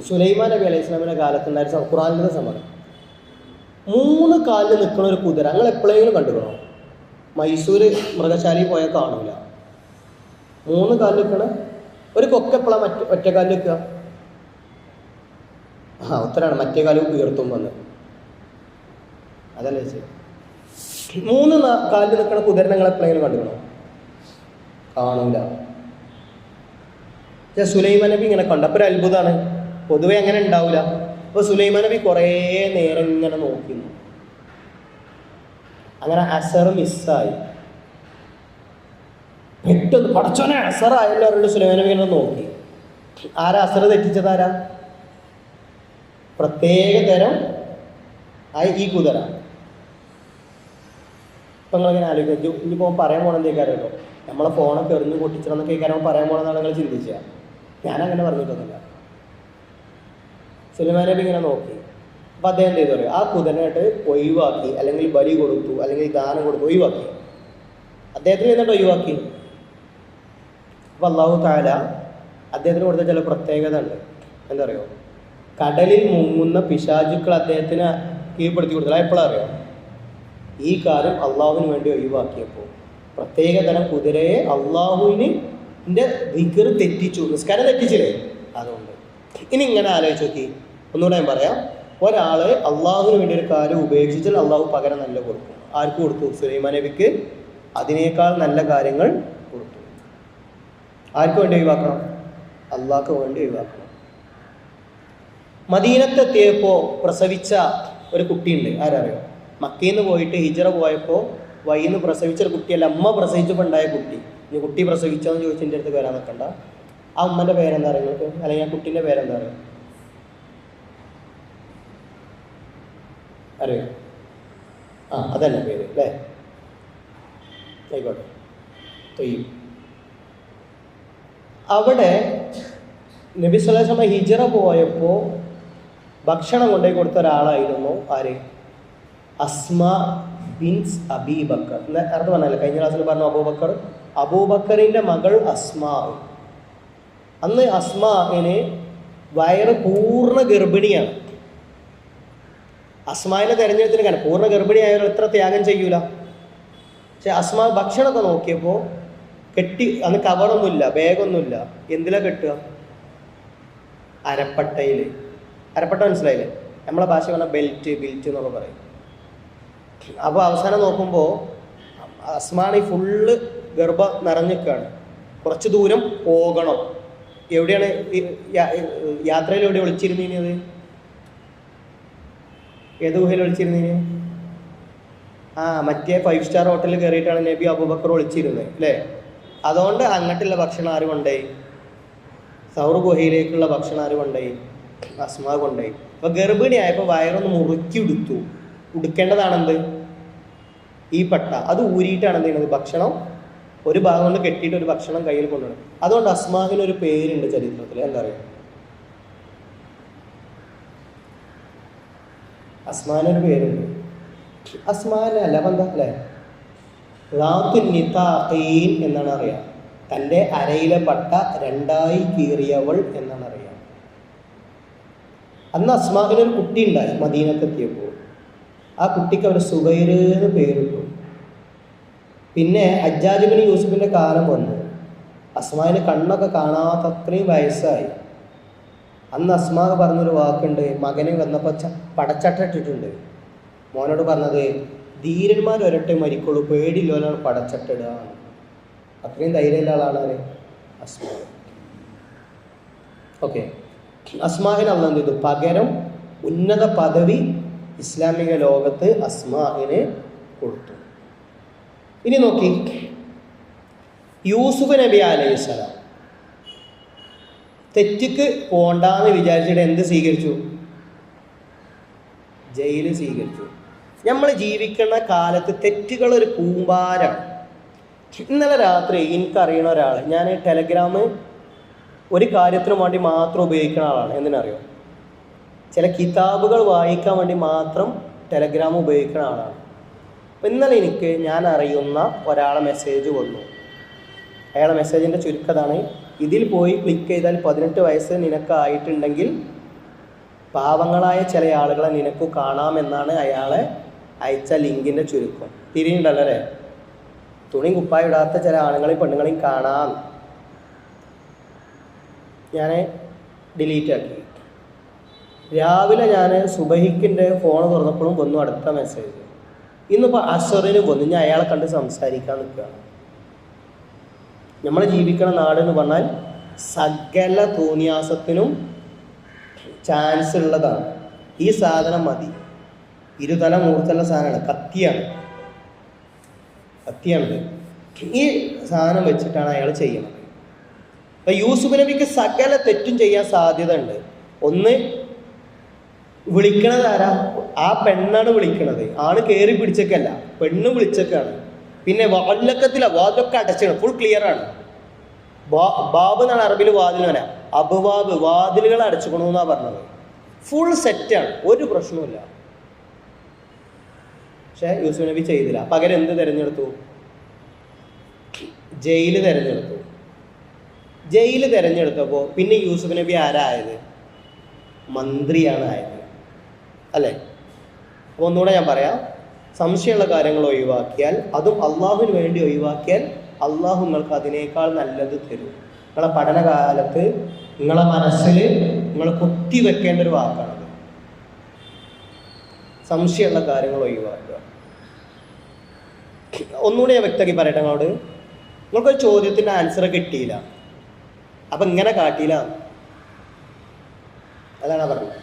സുലൈമാൻ നബി അലൈഹി ഇസ്ലാമിൻ്റെ കാലത്തുണ്ടായിരുന്ന ഖുർആനിലെ സമരം 3 കാലിൽ നിൽക്കുന്ന ഒരു കുതിര നിങ്ങൾ എപ്പോഴെങ്കിലും കണ്ടുകണോ? മൈസൂർ മൃഗശാലയിൽ പോയാൽ കാണൂല. 3 കാലിൽ നിൽക്കണ ഒരു കൊക്ക എപ്പോഴാണ് ഒറ്റ കാലിൽ നിൽക്കുക? ഉത്തരാണ്, മറ്റേ കാലം ഉയർത്തും വന്ന്. അതല്ലേ ശരി. 3 കാലിൽ നിൽക്കണ കുതിര നിങ്ങൾ എപ്പോഴെങ്കിലും കണ്ടുകണോ? കാണൂല. സുലൈമാൻ നബി ഇങ്ങനെ കണ്ടു. അപ്പോൾ ഒരു അത്ഭുതമാണ്. പൊതുവെ അങ്ങനെ ഉണ്ടാവില്ല. അപ്പോൾ സുലൈമാൻ നബി കുറേ നേരം ഇങ്ങനെ നോക്കുന്നു. അങ്ങനെ അസർ മിസ്സായി. പെട്ടെന്ന് പടച്ചോനെ അസർ ആയല്ലോ അവരുടെ സുലൈമാൻ നബി ഇങ്ങനെ നോക്കി. ആരാ അസർ തെറ്റിച്ചതാരാ? പ്രത്യേക തരം ഈ കുതിര. ഇപ്പം നിങ്ങളിങ്ങനെ ആലോചിക്കും, ഇനിയിപ്പോൾ പറയാൻ പോകണമെന്നേക്കാരല്ലോ, നമ്മളെ ഫോണൊക്കെ എറിഞ്ഞ് പൊട്ടിച്ചിടന്നൊക്കെ കാര്യം പറയാൻ പോകണമെന്നാണ് നിങ്ങൾ ചിന്തിക്കുക. ഞാനങ്ങനെ പറഞ്ഞിട്ടൊന്നുമില്ല. സുലൈമാൻ നബി ഇങ്ങനെ നോക്കി. അപ്പം അദ്ദേഹം എന്ത് ചെയ്തു? ആ കുതിരനായിട്ട് ഒഴിവാക്കി, അല്ലെങ്കിൽ ബലി കൊടുത്തു, അല്ലെങ്കിൽ ദാനം കൊടുത്തു, ഒഴിവാക്കി. അദ്ദേഹത്തിന് എന്നിട്ട് ഒഴിവാക്കി. അപ്പം അല്ലാഹു തആല അദ്ദേഹത്തിന് കൊടുത്ത ചില പ്രത്യേകത ഉണ്ട്. എന്താ പറയുക? കടലിൽ മുങ്ങുന്ന പിശാചുക്കൾ അദ്ദേഹത്തിന് കീഴ്പ്പെടുത്തി കൊടുത്തില്ല. എപ്പോഴാണ് അറിയാം? ഈ കാര്യം അള്ളാഹുവിന് വേണ്ടി ഒഴിവാക്കിയപ്പോൾ പ്രത്യേക തരം കുതിരയെ അള്ളാഹുവിന് ദിക്ർ തെറ്റിച്ചു, നിസ്കാരം തെറ്റിച്ചില്ലേ? അതുകൊണ്ട് ഇനി ഇങ്ങനെ ആലോചിച്ച് നോക്കി. ഒന്നുകൂടെ ഞാൻ പറയാം. ഒരാൾ അള്ളാഹുവിന് വേണ്ടി ഒരു കാര്യം ഉപേക്ഷിച്ചാൽ അള്ളാഹു പകരം നല്ല കൊടുക്കും. ആർക്ക് കൊടുത്തു? സുലൈമാൻ നബിക്ക് അതിനേക്കാൾ നല്ല കാര്യങ്ങൾ കൊടുത്തു. ആർക്ക് വേണ്ടി ഒഴിവാക്കണം? അള്ളാഹ്ക്ക് വേണ്ടി ഒഴിവാക്കണം. മദീനത്തെത്തിയപ്പോൾ പ്രസവിച്ച ഒരു കുട്ടിയുണ്ട്. ആരറിയോ? മക്കയിൽ നിന്ന് പോയിട്ട് ഹിജറ പോയപ്പോൾ വഴിയിൽ നിന്ന് പ്രസവിച്ചൊരു കുട്ടിയല്ല, അമ്മ പ്രസവിച്ചപ്പോൾ ഉണ്ടായ കുട്ടി. ഇനി കുട്ടി പ്രസവിച്ചോന്ന് ചോദിച്ച് എൻ്റെ അടുത്ത് വരാൻ നിൽക്കണ്ട. ആ അമ്മൻ്റെ പേരെന്താ പറയുക നിങ്ങൾക്ക്? അല്ലെങ്കിൽ ആ കുട്ടീൻ്റെ പേരെന്താ പറയുക? അറിയോ? അതല്ല പേര് അല്ലേ? ആയിക്കോട്ടെ. തൊയ്യും. അവിടെ നബി സ്വല്ലല്ലാഹു അലൈഹി വസല്ലം ഹിജറ പോയപ്പോൾ ഭക്ഷണം കൊണ്ടുപോയി കൊടുത്ത ഒരാളായിരുന്നു ആര്? അസ്മാ ബിൻസ് അബീ ബക്കർ. നേരത്തെ പറഞ്ഞല്ലേ, കഴിഞ്ഞ ക്ലാസ്സിൽ പറഞ്ഞു അബൂബക്കർ. അബൂബക്കറിൻ്റെ മകൾ അസ്മാ. അന്ന് അസ്മാന് വയറ് പൂർണ്ണ ഗർഭിണിയാണ്. അസ്മാനെ തിരഞ്ഞെടുത്തിന് കാരണം പൂർണ്ണ ഗർഭിണിയായവർ എത്ര ത്യാഗം ചെയ്യൂല. പക്ഷെ അസ്മാ ഭക്ഷണമൊക്കെ നോക്കിയപ്പോൾ കെട്ടി, അന്ന് കവറൊന്നുമില്ല, ബാഗൊന്നുമില്ല. എന്തിലാ കെട്ടുക? അരപ്പട്ടയിൽ. അരപ്പട്ട മനസ്സിലായില്ലേ? നമ്മളെ ഭാഷ പറഞ്ഞാൽ ബെൽറ്റ് എന്നൊക്കെ പറയും. അപ്പോൾ അവസാനം നോക്കുമ്പോൾ അസ്മാണി ഫുള്ള് ഗർഭം നിറഞ്ഞിക്കാണ്. കുറച്ച് ദൂരം പോകണം. എവിടെയാണ് യാത്രയിൽ എവിടെ ഒളിച്ചിരുന്നത്? ഏത് ഗുഹയിൽ ഒളിച്ചിരുന്നീന്? മറ്റേ 5 സ്റ്റാർ ഹോട്ടലിൽ കയറിയിട്ടാണ് നബി അബൂബക്കർ ഒളിച്ചിരുന്നത് അല്ലേ? അതുകൊണ്ട് അങ്ങോട്ടുള്ള ഭക്ഷണം ആര് കൊണ്ടുപോയി? സൗർ ഗുഹയിലേക്കുള്ള ഭക്ഷണം ആര് കൊണ്ടുപോയി? അസ്മാ കൊണ്ടുപോയി. അപ്പോൾ ഗർഭിണിയായപ്പോൾ വയറൊന്ന് മുറുക്കി ഉടുക്കേണ്ടതാണെന്ത്? ഈ പട്ട. അത് ഊരിയിട്ടാണ് എന്ത് ചെയ്യുന്നത്? ഭക്ഷണം ഒരു ഭാഗം കൊണ്ട് കെട്ടിയിട്ട് ഒരു ഭക്ഷണം കയ്യിൽ കൊണ്ടുവരണം. അതുകൊണ്ട് അസ്മാഹിനൊരു പേരുണ്ട് ചരിത്രത്തിൽ. എന്താ പറയുക? അസ്മാനൊരു പേരുണ്ട്. അസ്മാനെ അല്ല അപ്പം എന്താ അല്ലേ ലാത്തുന്നിത്താഖീൻ എന്നാണ് അറിയാം. തൻ്റെ അരയിലെ പട്ട രണ്ടായി കീറിയവൾ എന്നാണ് അറിയാം. അന്ന് അസ്മാഹിനൊരു കുട്ടി ഉണ്ടായി മദീനത്തെത്തിയപ്പോൾ. ആ കുട്ടിക്ക് അവർ സുബൈർ എന്ന് പേരിട്ടു. പിന്നെ ഹജ്ജാജ് ബിൻ യൂസുഫിൻ്റെ കാലം വന്നു. അസ്മാവിന് കണ്ണൊക്കെ കാണാത്ത അത്രയും വയസ്സായി. അന്ന് അസ്മാ പറഞ്ഞൊരു വാക്കുണ്ട്, മകന് വന്നപ്പോൾ പടച്ചട്ട ഇട്ടിട്ടുണ്ട്. മോനോട് പറഞ്ഞത് ധീരന്മാർ ഒരട്ടെ മരിക്കുള്ളൂ, പേടിയില്ലോലാണ് പടച്ചട്ടിടുക. അത്രയും ധൈര്യമുള്ള ആളാണ് അസ്മാ. ഓക്കെ, അസ്മാഹിന് അള്ളാഹ് എന്ത് ചെയ്തു? പകരം ഉന്നത പദവി ഇസ്ലാമിക ലോകത്ത് അസ്മാഹിന് കൊടുത്തു. ഇനി നോക്കി, യൂസുഫ് നബി അലൈഹിസ്സലാം തെറ്റിക്ക് പോണ്ടാന്ന് വിചാരിച്ചിട്ട് എന്ത് സ്വീകരിച്ചു? ജയില് സ്വീകരിച്ചു. നമ്മൾ ജീവിക്കുന്ന കാലത്ത് തെറ്റുകളൊരു കൂമ്പാരമാണ്. ഇന്നലെ രാത്രി എനിക്കറിയണ ഒരാൾ, ഞാൻ ടെലഗ്രാം ഒരു കാര്യത്തിനു വേണ്ടി മാത്രം ഉപയോഗിക്കുന്ന ആളാണ്. എന്തിനറിയോ? ചില കിതാബുകൾ വായിക്കാൻ വേണ്ടി മാത്രം ടെലഗ്രാം ഉപയോഗിക്കുന്ന ആളാണ്. അപ്പം ഇന്നലെ ഞാൻ അറിയുന്ന ഒരാളെ മെസ്സേജ് വന്നു. അയാളെ മെസ്സേജിൻ്റെ ചുരുക്കതാണ്, ഇതിൽ പോയി ക്ലിക്ക് ചെയ്താൽ 18 വയസ്സ് നിനക്കായിട്ടുണ്ടെങ്കിൽ പാവങ്ങളായ ചില ആളുകളെ നിനക്ക് കാണാമെന്നാണ് അയാളെ അയച്ച ലിങ്കിൻ്റെ ചുരുക്കം. തിരിയുണ്ടല്ലോ അല്ലേ? തുണിയും കുപ്പായം ഇടാത്ത ചില ആണുങ്ങളെയും പെണ്ണുങ്ങളെയും കാണാം. ഞാൻ ഡിലീറ്റ് ആക്കി. രാവിലെ ഞാൻ സുബഹിക്കിൻ്റെ ഫോൺ തുറന്നപ്പോഴും വന്നു അടുത്ത മെസ്സേജ്. ഇന്നിപ്പോൾ അസറിനും വന്നു. ഞാൻ അയാളെ കണ്ട് സംസാരിക്കാൻ നിൽക്കുകയാണ്. നമ്മൾ ജീവിക്കുന്ന നാടെന്ന് പറഞ്ഞാൽ സകല തോന്നിയാസത്തിനും ചാൻസ് ഉള്ളതാണ്. ഈ സാധനം മതി. ഇരുതല മൂർത്തല സാധനമാണ്, കത്തിയാണിത്. ഈ സാധനം വെച്ചിട്ടാണ് അയാൾ ചെയ്യുന്നത്. അപ്പം യൂസുഫ് നബിക്ക് സകല തെറ്റും ചെയ്യാൻ സാധ്യത ഉണ്ട്. ഒന്ന്, വിളിക്കണത് ആരാ? ആ പെണ്ണാണ് വിളിക്കണത്. ആണ് കയറി പിടിച്ചേക്കല്ല, പെണ്ണ് വിളിച്ചേക്കാണ്. പിന്നെ വാതിലൊക്കെ അടച്ചാണ്, ഫുൾ ക്ലിയർ ആണ്. ബാബ് എന്നാണ് അറബിൽ വാതിൽ വരാം. അബുവാബ്, വാതിലുകൾ അടച്ചുകൊണ്ടെന്നാണ് പറഞ്ഞത്. ഫുൾ സെറ്റാണ്, ഒരു പ്രശ്നവുമില്ല. പക്ഷെ യൂസുഫ് നബി ചെയ്തില്ല. പകരം എന്ത് തിരഞ്ഞെടുത്തു? ജയില് തിരഞ്ഞെടുത്തു. ജയില് തിരഞ്ഞെടുത്തപ്പോൾ പിന്നെ യൂസുഫ് നബി ആരായത്? മന്ത്രിയാണ് ആയത്, അല്ലേ? അപ്പോൾ ഒന്നുകൂടെ ഞാൻ പറയാം, സംശയമുള്ള കാര്യങ്ങൾ ഒഴിവാക്കിയാൽ, അതും അള്ളാഹുവിന് വേണ്ടി ഒഴിവാക്കിയാൽ അള്ളാഹു നിങ്ങൾക്ക് അതിനേക്കാൾ നല്ലത് തരും. നിങ്ങളെ പഠനകാലത്ത് നിങ്ങളെ മനസ്സിൽ നിങ്ങൾ കുത്തി വെക്കേണ്ട ഒരു വാക്കാണത്. സംശയമുള്ള കാര്യങ്ങൾ ഒഴിവാക്കുക. ഒന്നുകൂടി ഞാൻ വ്യക്തമാക്കി പറയട്ടെ നിങ്ങളോട്. നിങ്ങൾക്കൊരു ചോദ്യത്തിൻ്റെ ആൻസർ കിട്ടിയില്ല, അപ്പം ഇങ്ങനെ കാട്ടിയില്ല, അതാണ് പറഞ്ഞത്.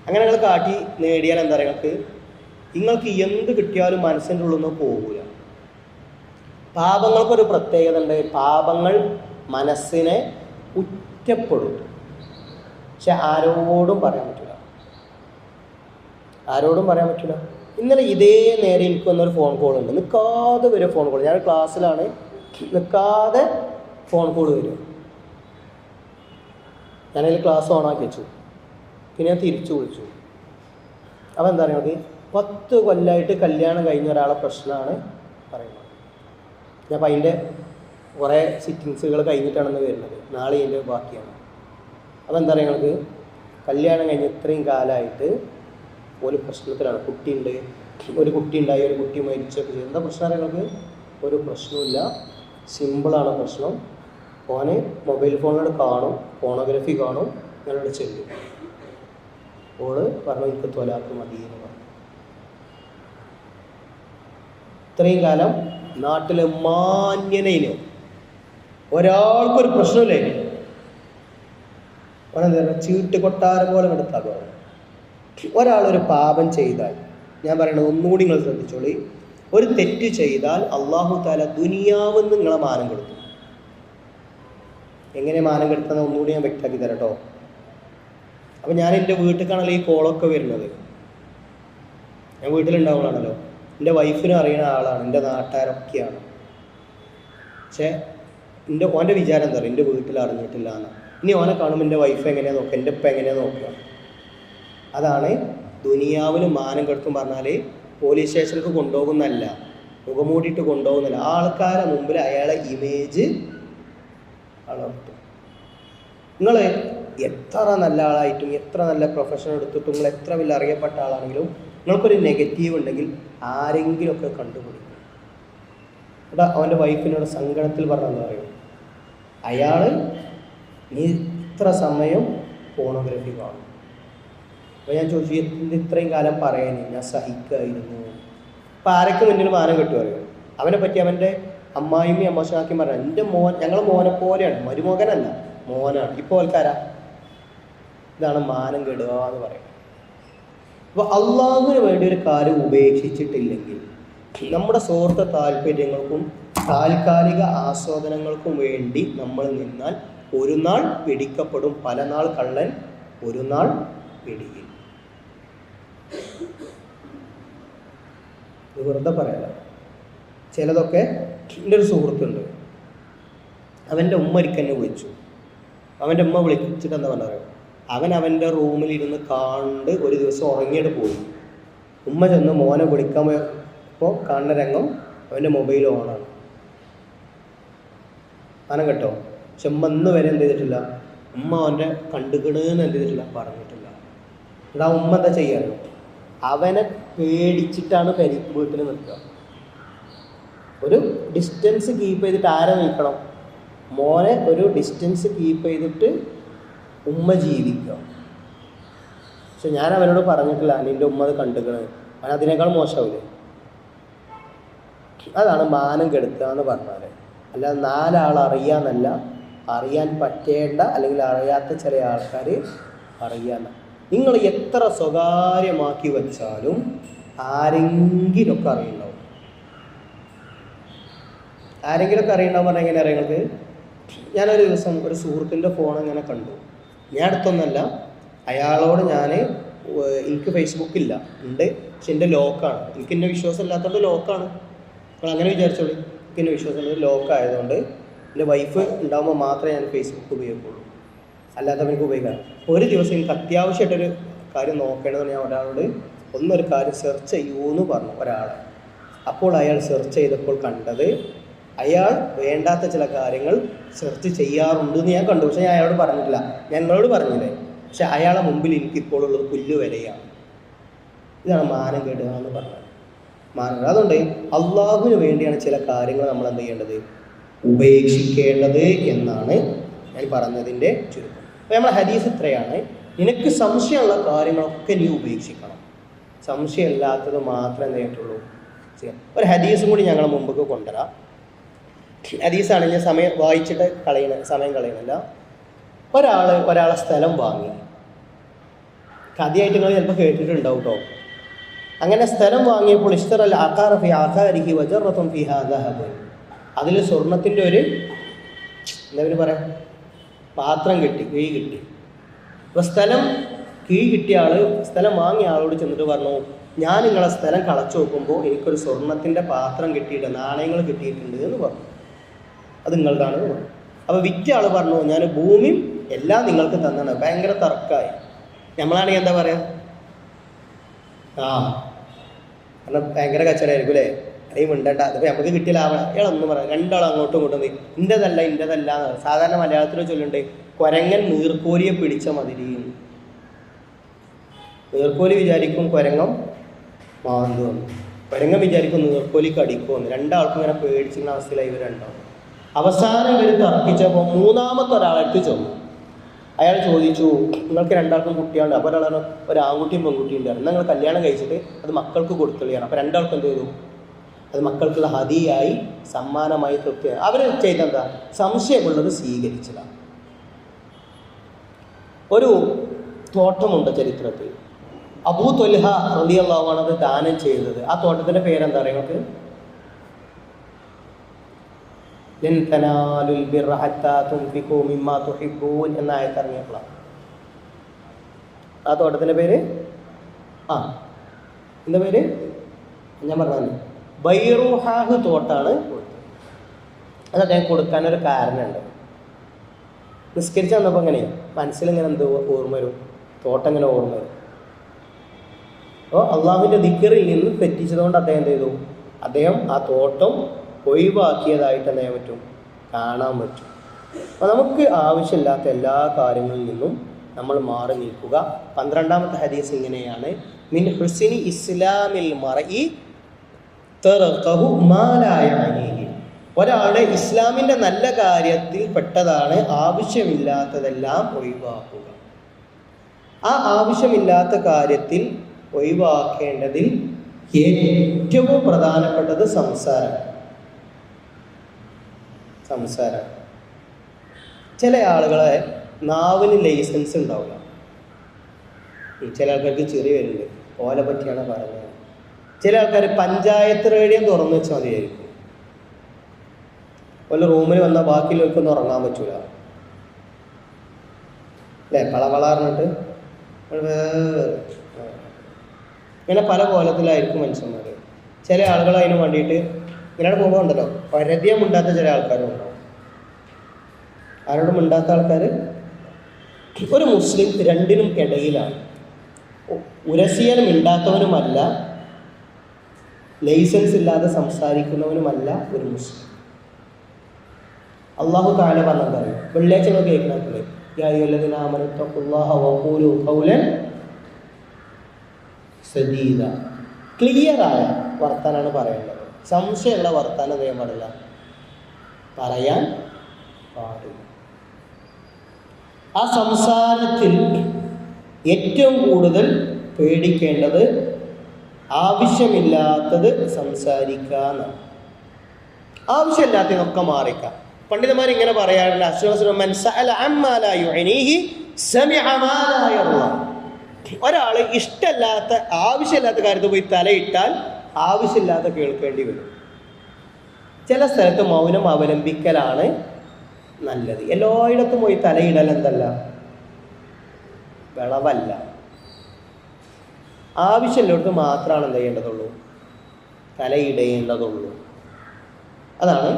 അങ്ങനെ നിങ്ങൾ കാട്ടി നേടിയാൽ എന്താ പറയുക, നിങ്ങൾക്ക് എന്ത് കിട്ടിയാലും മനസ്സിൻ്റെ ഉള്ളിൽ നിന്ന് പോകില്ല. പാപങ്ങൾക്കൊരു പ്രത്യേകത ഉണ്ട്. പാപങ്ങൾ മനസ്സിനെ കുറ്റപ്പെടുത്തും. പക്ഷെ ആരോടും പറയാൻ പറ്റില്ല. ഇന്നലെ ഇതേ നേരെ എനിക്ക് വന്നൊരു ഫോൺ കോൾ ഉണ്ട്. നിൽക്കാതെ വരും ഫോൺ കോൾ. ഞാൻ ക്ലാസ്സിലാണ്, നിൽക്കാതെ ഫോൺ കോൾ വരും. ഞാനതിൽ ക്ലാസ് ഓണാക്കി വെച്ചു. പിന്നെ ഞാൻ തിരിച്ചു വിളിച്ചു. അപ്പം എന്താ പറയുന്നത്, 10 കൊല്ലമായിട്ട് കല്യാണം കഴിഞ്ഞ ഒരാളെ പ്രശ്നമാണ് പറയുന്നത്. ഞാൻ അപ്പം അതിൻ്റെ കുറേ സിറ്റിങ്സുകൾ കഴിഞ്ഞിട്ടാണെന്ന് വരുന്നത്. നാളെ ഇതിൻ്റെ ബാക്കിയാണ്. അപ്പം എന്താ പറയുക, ഞങ്ങൾക്ക് കല്യാണം കഴിഞ്ഞ് ഇത്രയും കാലമായിട്ട് ഒരു പ്രശ്നത്തിലാണ്. ഒരു കുട്ടി ഉണ്ടായി, ഒരു കുട്ടി മരിച്ചൊക്കെ ചെയ്തു. എന്താ പ്രശ്നം ഞങ്ങൾക്ക്? ഒരു പ്രശ്നമില്ല, സിമ്പിളാണ് പ്രശ്നം. ഓന് മൊബൈൽ ഫോണിലൂടെ കാണും, ഫോണോഗ്രാഫി കാണും, ഞങ്ങളോട് ചെല്ലും. ഓള് പറഞ്ഞു എനിക്ക് തൊലാക്ക് മതി എന്ന് പറഞ്ഞു. ഇത്രയും കാലം നാട്ടിലെ മാന്യനയില് ഒരാൾക്കൊരു പ്രശ്നമില്ലേ, ഓനെന്താ ചീട്ട് കൊട്ടാരം പോലെ എടുത്താകുക. ഒരാളൊരു പാപം ചെയ്താൽ, ഞാൻ പറയണത് ഒന്നുകൂടി നിങ്ങൾ ശ്രദ്ധിച്ചോളി, ഒരു തെറ്റ് ചെയ്താൽ അള്ളാഹു താല ദുനിയാവെന്ന് നിങ്ങളെ മാനം കെടുത്തും. എങ്ങനെ മാനം കെടുത്തുന്ന ഒന്നുകൂടി ഞാൻ വ്യക്തമാക്കി തരാം കേട്ടോ. അപ്പം ഞാൻ എൻ്റെ വീട്ടിലേക്കാണല്ലോ ഈ കോളൊക്കെ വരുന്നത്. ഞാൻ വീട്ടിലുണ്ടാവുകയാണല്ലോ. എൻ്റെ വൈഫിനും അറിയുന്ന ആളാണ്, എൻ്റെ നാട്ടുകാരൊക്കെയാണ്. പക്ഷേ ഓൻ്റെ വിചാരം എന്താ പറയുക, എൻ്റെ വീട്ടിൽ അറിഞ്ഞിട്ടില്ല എന്ന്. ഇനി ഓനെ കാണുമ്പോൾ എൻ്റെ വൈഫ് എങ്ങനെയാണ് നോക്കുക, എൻ്റെ ഇപ്പം എങ്ങനെയാണ് നോക്കുക. അതാണ് ദുനിയാവിൽ മാനം കെടുത്തും പറഞ്ഞാൽ പോലീസ് സ്റ്റേഷനിലേക്ക് കൊണ്ടുപോകുന്നല്ല, മുഖമൂടിയിട്ട് കൊണ്ടുപോകുന്നില്ല, ആൾക്കാരെ മുമ്പിൽ അയാളെ ഇമേജ് വളർത്തും. നിങ്ങൾ എത്ര നല്ല ആളായിട്ടും എത്ര നല്ല പ്രൊഫഷൻ എടുത്തിട്ടും നിങ്ങൾ എത്ര വലിയ അറിയപ്പെട്ട ആളാണെങ്കിലും നിങ്ങൾക്കൊരു നെഗറ്റീവ് ഉണ്ടെങ്കിൽ ആരെങ്കിലുമൊക്കെ കണ്ടുപിടിക്കും. ഇവിടെ അവൻ്റെ വൈഫിനോട് സങ്കടത്തിൽ പറഞ്ഞെന്ന് പറയും, അയാൾ നീ ഇത്ര സമയം ഫോണോഗ്രാഫി കാണും. അപ്പോൾ ഞാൻ ചോദിച്ചു, ഇത്രയും കാലം പറയാനേ ഞാൻ സഹിക്കായിരുന്നു. അപ്പം ആരൊക്കെ മുന്നിൽ മാനം കിട്ടും അറിയും. അവനെ പറ്റി അവൻ്റെ അമ്മായിമ്മയും അമ്മശാക്കിയും പറഞ്ഞു, എൻ്റെ മോൻ, ഞങ്ങൾ മോനെ പോലെയാണ്, മരുമകനല്ല മോനാണ്. ഇപ്പോൾ ആൾക്കാരാ ഇതാണ് മാനം കെടുക എന്ന് പറയുന്നത്. അപ്പോൾ അള്ളാഹുവിന് വേണ്ടി ഒരു കാര്യം ഉപേക്ഷിച്ചിട്ടില്ലെങ്കിൽ നമ്മുടെ സ്വാർത്ഥ താല്പര്യങ്ങൾക്കും താൽക്കാലിക ആസ്വാദനങ്ങൾക്കും വേണ്ടി നമ്മൾ നിന്നാൽ ഒരു നാൾ പിടിക്കപ്പെടും. പല നാൾ കള്ളൻ ഒരു നാൾ പിടിയിൽ. ഇത് വെറുതെ പറയാല. ചിലതൊക്കെ എൻ്റെ ഒരു സുഹൃത്തുണ്ട്, അവൻ്റെ ഉമ്മ ഒരിക്കൽ വിളിച്ചു. അവൻ്റെ ഉമ്മ വിളിച്ചിട്ട് എന്താ പറയുക, അവൻ്റെ റൂമിലിരുന്ന് കണ്ട് ഒരു ദിവസം ഉറങ്ങിയിട്ട് പോയി. ഉമ്മ ചെന്ന് മോനെ വിളിക്കാൻ പോയപ്പോൾ കാണുന്ന രംഗം അവൻ്റെ മൊബൈൽ ഓണാണ്. മാനം കേട്ടോ. പക്ഷെ ഉമ്മ ഇന്ന് വരെ എന്ത് ചെയ്തിട്ടില്ല, ഉമ്മ അവൻ്റെ കണ്ടുകിണെന്ന് എന്ത് ചെയ്തിട്ടില്ല, പറഞ്ഞിട്ടില്ല. എന്നിട്ട് ആ ഉമ്മ എന്താ ചെയ്യാറ്, അവനെ പേടിച്ചിട്ടാണ് വീട്ടിൽ നിൽക്കുക. ഒരു ഡിസ്റ്റൻസ് കീപ്പ് ചെയ്തിട്ട് ആരെ നിൽക്കണം, മോനെ ഒരു ഡിസ്റ്റൻസ് കീപ്പ് ചെയ്തിട്ട് ഉമ്മ ജീവിക്കുക. പക്ഷെ ഞാൻ അവനോട് പറഞ്ഞിട്ടില്ല നിൻ്റെ ഉമ്മ അത് കണ്ടുക്കണത്, അവൻ അതിനേക്കാൾ മോശമാവില്ലേ. അതാണ് മാനം കെടുത്തുക എന്ന് പറഞ്ഞാൽ. അല്ലാതെ നാലാൾ അറിയാന്നല്ല, അറിയാൻ പറ്റേണ്ട അല്ലെങ്കിൽ അറിയാത്ത ചില ആൾക്കാർ അറിയാന്ന. നിങ്ങൾ എത്ര സ്വകാര്യമാക്കി വെച്ചാലും ആരെങ്കിലുമൊക്കെ അറിയുണ്ടാവും. ആരെങ്കിലുമൊക്കെ അറിയുണ്ടാവും പറഞ്ഞാൽ എങ്ങനെ അറിയാം നിങ്ങൾക്ക്? ഞാനൊരു ദിവസം ഒരു സുഹൃത്തിൻ്റെ ഫോൺ അങ്ങനെ കണ്ടു. ഞാൻ അടുത്തൊന്നല്ല, അയാളോട് എനിക്ക് ഫേസ്ബുക്കില്ല, ഉണ്ട്, പക്ഷെ എൻ്റെ ലോക്കാണ്. എനിക്ക് എന്നെ വിശ്വാസം ഇല്ലാത്തതുകൊണ്ട് ലോക്കാണ്. നിങ്ങൾ അങ്ങനെ വിചാരിച്ചോളൂ. എനിക്ക് എന്നെ വിശ്വാസം ലോക്കായതുകൊണ്ട് എൻ്റെ വൈഫ് ഉണ്ടാകുമ്പോൾ മാത്രമേ ഞാൻ ഫേസ്ബുക്ക് ഉപയോഗിക്കുള്ളൂ, അല്ലാത്തവർക്ക് ഉപയോഗിക്കാം. ഒരു ദിവസം എനിക്ക് അത്യാവശ്യമായിട്ടൊരു കാര്യം നോക്കേണ്ടതെന്ന് ഞാൻ ഒരാളോട് ഒന്നൊരു കാര്യം സെർച്ച് ചെയ്യൂന്ന് പറഞ്ഞു ഒരാളെ. അപ്പോൾ അയാൾ സെർച്ച് ചെയ്തപ്പോൾ കണ്ടത് അയാൾ വേണ്ടാത്ത ചില കാര്യങ്ങൾ സെർച്ച് ചെയ്യാറുണ്ട് എന്ന് ഞാൻ കണ്ടു. പക്ഷെ ഞാൻ അയാളോട് പറഞ്ഞിട്ടില്ല, ഞങ്ങളോട് പറഞ്ഞില്ലേ. പക്ഷെ അയാളെ മുമ്പിൽ എനിക്കിപ്പോൾ ഉള്ളത് പുല്ലുവിലയാണ്. ഇതാണ് മാനം കെടുക എന്ന് പറഞ്ഞത്. മാനം. അതുകൊണ്ട് അള്ളാഹുവിന് വേണ്ടിയാണ് ചില കാര്യങ്ങൾ നമ്മൾ എന്ത് ചെയ്യേണ്ടത്, ഉപേക്ഷിക്കേണ്ടത് എന്നാണ് ഞാൻ പറഞ്ഞതിൻ്റെ ചുരുക്കം. അപ്പോൾ നമ്മളെ ഹദീസ് ഇത്രയാണ്, നിനക്ക് സംശയമുള്ള കാര്യങ്ങളൊക്കെ നീ ഉപേക്ഷിക്കണം, സംശയമില്ലാത്തത് മാത്രമേ എന്ത് ചെയ്തിട്ടുള്ളൂ ചെയ്യാം. ഒരു ഹദീസും കൂടി ഞങ്ങൾ മുമ്പ് കൊണ്ടുവരാം. ഹദീസാണ്, ഞാൻ സമയം വായിച്ചിട്ട് സമയം കളയണില്ല. ഒരാളെ സ്ഥലം വാങ്ങി. കഥയായിട്ട് നിങ്ങൾ ചിലപ്പോൾ കേട്ടിട്ടുണ്ടാവും കേട്ടോ. അങ്ങനെ സ്ഥലം വാങ്ങിയപ്പോൾ ഇഷ്തറൽ ആഖാറ ഫി ആഖാരിഹി വജറത്തുൻ ഫിഹാ ദഹബ്, അതിൽ സ്വർണത്തിൻ്റെ ഒരു എന്താ പറയാ പാത്രം കിട്ടി, കിഴി കിട്ടി. അപ്പോൾ കിഴി കിട്ടിയ ആൾ സ്ഥലം വാങ്ങിയ ആളോട് ചെന്നിട്ട് പറഞ്ഞു, ഞാൻ നിങ്ങളെ സ്ഥലം കളച്ചു നോക്കുമ്പോൾ എനിക്കൊരു സ്വർണത്തിൻ്റെ പാത്രം കിട്ടിയിട്ട് നാണയങ്ങൾ കിട്ടിയിട്ടുണ്ട് എന്ന് പറഞ്ഞു. അത് നിങ്ങളുടെയാണെന്ന് പറഞ്ഞു. അപ്പോൾ വിറ്റ ആൾ പറഞ്ഞു, ഞാൻ ഭൂമിയും എല്ലാം നിങ്ങൾക്ക് തന്നാണ്. ഭയങ്കര തർക്കമായി. നമ്മളാണെങ്കിൽ എന്താ പറയുക, കാരണം ഭയങ്കര കച്ചവടമായിരിക്കും അല്ലേ, അല്ലെങ്കിൽ മിണ്ടണ്ട, അതിപ്പോൾ നമുക്ക് കിട്ടിയ ലാഭം. ഇയാളൊന്നും പറയാം, രണ്ടാളും അങ്ങോട്ടും ഇങ്ങോട്ടും ഇൻ്റെതല്ല. സാധാരണ മലയാളത്തിൽ ചൊല്ലുണ്ട്, കുരങ്ങൻ നീർക്കോലിയെ പിടിച്ച മതിരി. നീർക്കോലി വിചാരിക്കും കുരങ്ങം മാന്തുവന്ന്, കുരങ്ങൻ വിചാരിക്കും നീർക്കോലി കടിക്കുമെന്ന്. രണ്ടാൾക്കും ഇങ്ങനെ പേടിച്ചിരുന്ന അവസ്ഥയിലായി ഇവർ രണ്ടാവും. അവസാനം ഇവർ തർക്കിച്ചപ്പോൾ മൂന്നാമത്തെ ഒരാളെടുത്ത് ചെന്നു. അയാൾ ചോദിച്ചു, നിങ്ങൾക്ക് രണ്ടാൾക്കും കുട്ടിയുണ്ട്. അപ്പോൾ ഒരാളാണ്, ഒരു ആൺകുട്ടിയും പെൺകുട്ടിയും ഉണ്ടായിരുന്നു, നിങ്ങൾ കല്യാണം കഴിച്ചിട്ട് അത് മക്കൾക്ക് കൊടുത്തുകയാണ്. അപ്പോൾ രണ്ടാൾക്കും എന്ത് ചെയ്തു, അത് മക്കൾക്കുള്ള ഹദിയായി സമ്മാനമായി തൃപ്തിയായി. അവർ ചെയ്തെന്താ, സംശയമുള്ളത് സ്വീകരിച്ചതാണ്. ഒരു തോട്ടമുണ്ട് ചരിത്രത്തിൽ, അബൂ ത്വൽഹ റളിയല്ലാഹു അൻഹു അത് ദാനം ചെയ്തത്. ആ തോട്ടത്തിൻ്റെ പേരെന്താ അറിയാം നിങ്ങൾക്ക്? ലൻ തനാലുൽ ബിർറ ഹത്താ തുൻഫിഖൂ മിമ്മാ തുഹിബ്ബൂൻ എന്ന ആയത്ത് ഇറങ്ങിയപ്പോഴാണ്. ആ തോട്ടത്തിൻ്റെ പേര് എന്താ പേര് ഞാൻ പറഞ്ഞു, ബൈറൂഹാഹ് തോട്ടാണ് കൊടുത്തത്. അത് അദ്ദേഹം കൊടുക്കാനൊരു കാരണമുണ്ട്. നിസ്കരിച്ച് വന്നപ്പോൾ എങ്ങനെയാണ് മനസ്സിലിങ്ങനെ എന്തോ ഓർമ്മ വരും, തോട്ടം ഇങ്ങനെ ഓർമ്മ വരും. അപ്പോൾ അള്ളാഹുവിൻ്റെ ദിക്റിൽ നിന്ന് തെറ്റിച്ചതുകൊണ്ട് അദ്ദേഹം എന്ത് ചെയ്തു? അദ്ദേഹം ആ തോട്ടം ഒഴിവാക്കിയതായിട്ട് എന്ത് ചെയ്യാൻ പറ്റും? കാണാൻ പറ്റും. അപ്പോൾ നമുക്ക് ആവശ്യമില്ലാത്ത എല്ലാ കാര്യങ്ങളിൽ നിന്നും നമ്മൾ മാറി നിൽക്കുക. 12ാമത്തെ ഹദീസ് ഇങ്ങനെയാണ്: മിൻ ഹുസ്നി ഇസ്ലാമിൽ മർഇ തറഖഹു മാ ലാ യഅനീഹി. ഒരാളുടെ ഇസ്ലാമിൻ്റെ നല്ല കാര്യത്തിൽ പെട്ടതാണ് ആവശ്യമില്ലാത്തതെല്ലാം ഒഴിവാക്കുക. ആ ആവശ്യമില്ലാത്ത കാര്യത്തിൽ ഒഴിവാക്കേണ്ടതിൽ ഏറ്റവും പ്രധാനപ്പെട്ടത് സംസാരം. ചില ആളുകളെ നാവിന് ലൈസൻസ് ഉണ്ടാവില്ല. ചില ആൾക്കാർക്ക് ചെറിയ വരുന്നുണ്ട്, ഓലെ പറ്റിയാണ് പറഞ്ഞത്. ചില ആൾക്കാർ പഞ്ചായത്ത് റേഡിയോ തുറന്നു വെച്ചാൽ മതിയായിരിക്കും. വല്ല റൂമിൽ വന്നാൽ ബാക്കിയുള്ളവർക്കൊന്നും ഉറങ്ങാൻ പറ്റൂല അല്ലേ? പറഞ്ഞിട്ട് ഇങ്ങനെ പല കോലത്തിലായിരിക്കും മനുഷ്യന്മാർ. ചില ആളുകൾ അതിന് വേണ്ടിയിട്ട് ഇങ്ങനെ പോകുമ്പോൾ ഉണ്ടല്ലോ, പരതിയം ഉണ്ടാത്ത ചില ആൾക്കാരും ഉണ്ടാവും. ആരോടും ഉണ്ടാത്ത ആൾക്കാർ. ഒരു മുസ്ലിം രണ്ടിനും ഇടയിലാണ്. ഉരസിയനും ഉണ്ടാത്തവനുമല്ല, ലൈസൻസ് ഇല്ലാതെ സംസാരിക്കുന്നവനുമല്ല ഒരു മുസ്ലിം. അള്ളാഹു തആല പറഞ്ഞത് വെള്ളിയാഴ്ച കേൾക്കണത്തില്ലേ? യാ അയ്യുഹല്ലദീന ആമനൂ തഖുല്ലാഹ വഖൂലൂ ഖൗലൻ സദീദ. ക്ലിയറായ വർത്താനാണ് പറയേണ്ടത്. സംശയമുള്ള വർത്താനം ചെയ്യാൻ പാടില്ല, പറയാൻ പാടില്ല. ആ സംസാരത്തിൽ ഏറ്റവും കൂടുതൽ പേടിക്കേണ്ടത് ആവശ്യമില്ലാത്തത് സംസാരിക്കാന്നാണ്. ആവശ്യമില്ലാത്തതൊക്കെ മാറിക്കാം. പണ്ഡിതന്മാരിങ്ങനെ പറയാറുണ്ട്: ഒരാൾ ഇഷ്ടമല്ലാത്ത ആവശ്യമില്ലാത്ത കാര്യത്തിൽ പോയി തലയിട്ടാൽ ആവശ്യമില്ലാത്ത കേൾക്കേണ്ടി വരും. ചില സ്ഥലത്ത് മൗനം അവലംബിക്കലാണ് നല്ലത്. എല്ലായിടത്തും പോയി തലയിടൽ എന്തല്ല, വിളവല്ല. ആവശ്യമില്ലാത്ത മാത്രമാണ് എന്ത് ചെയ്യേണ്ടതുള്ളൂ, തലയിടേണ്ടതുള്ളൂ. അതാണ്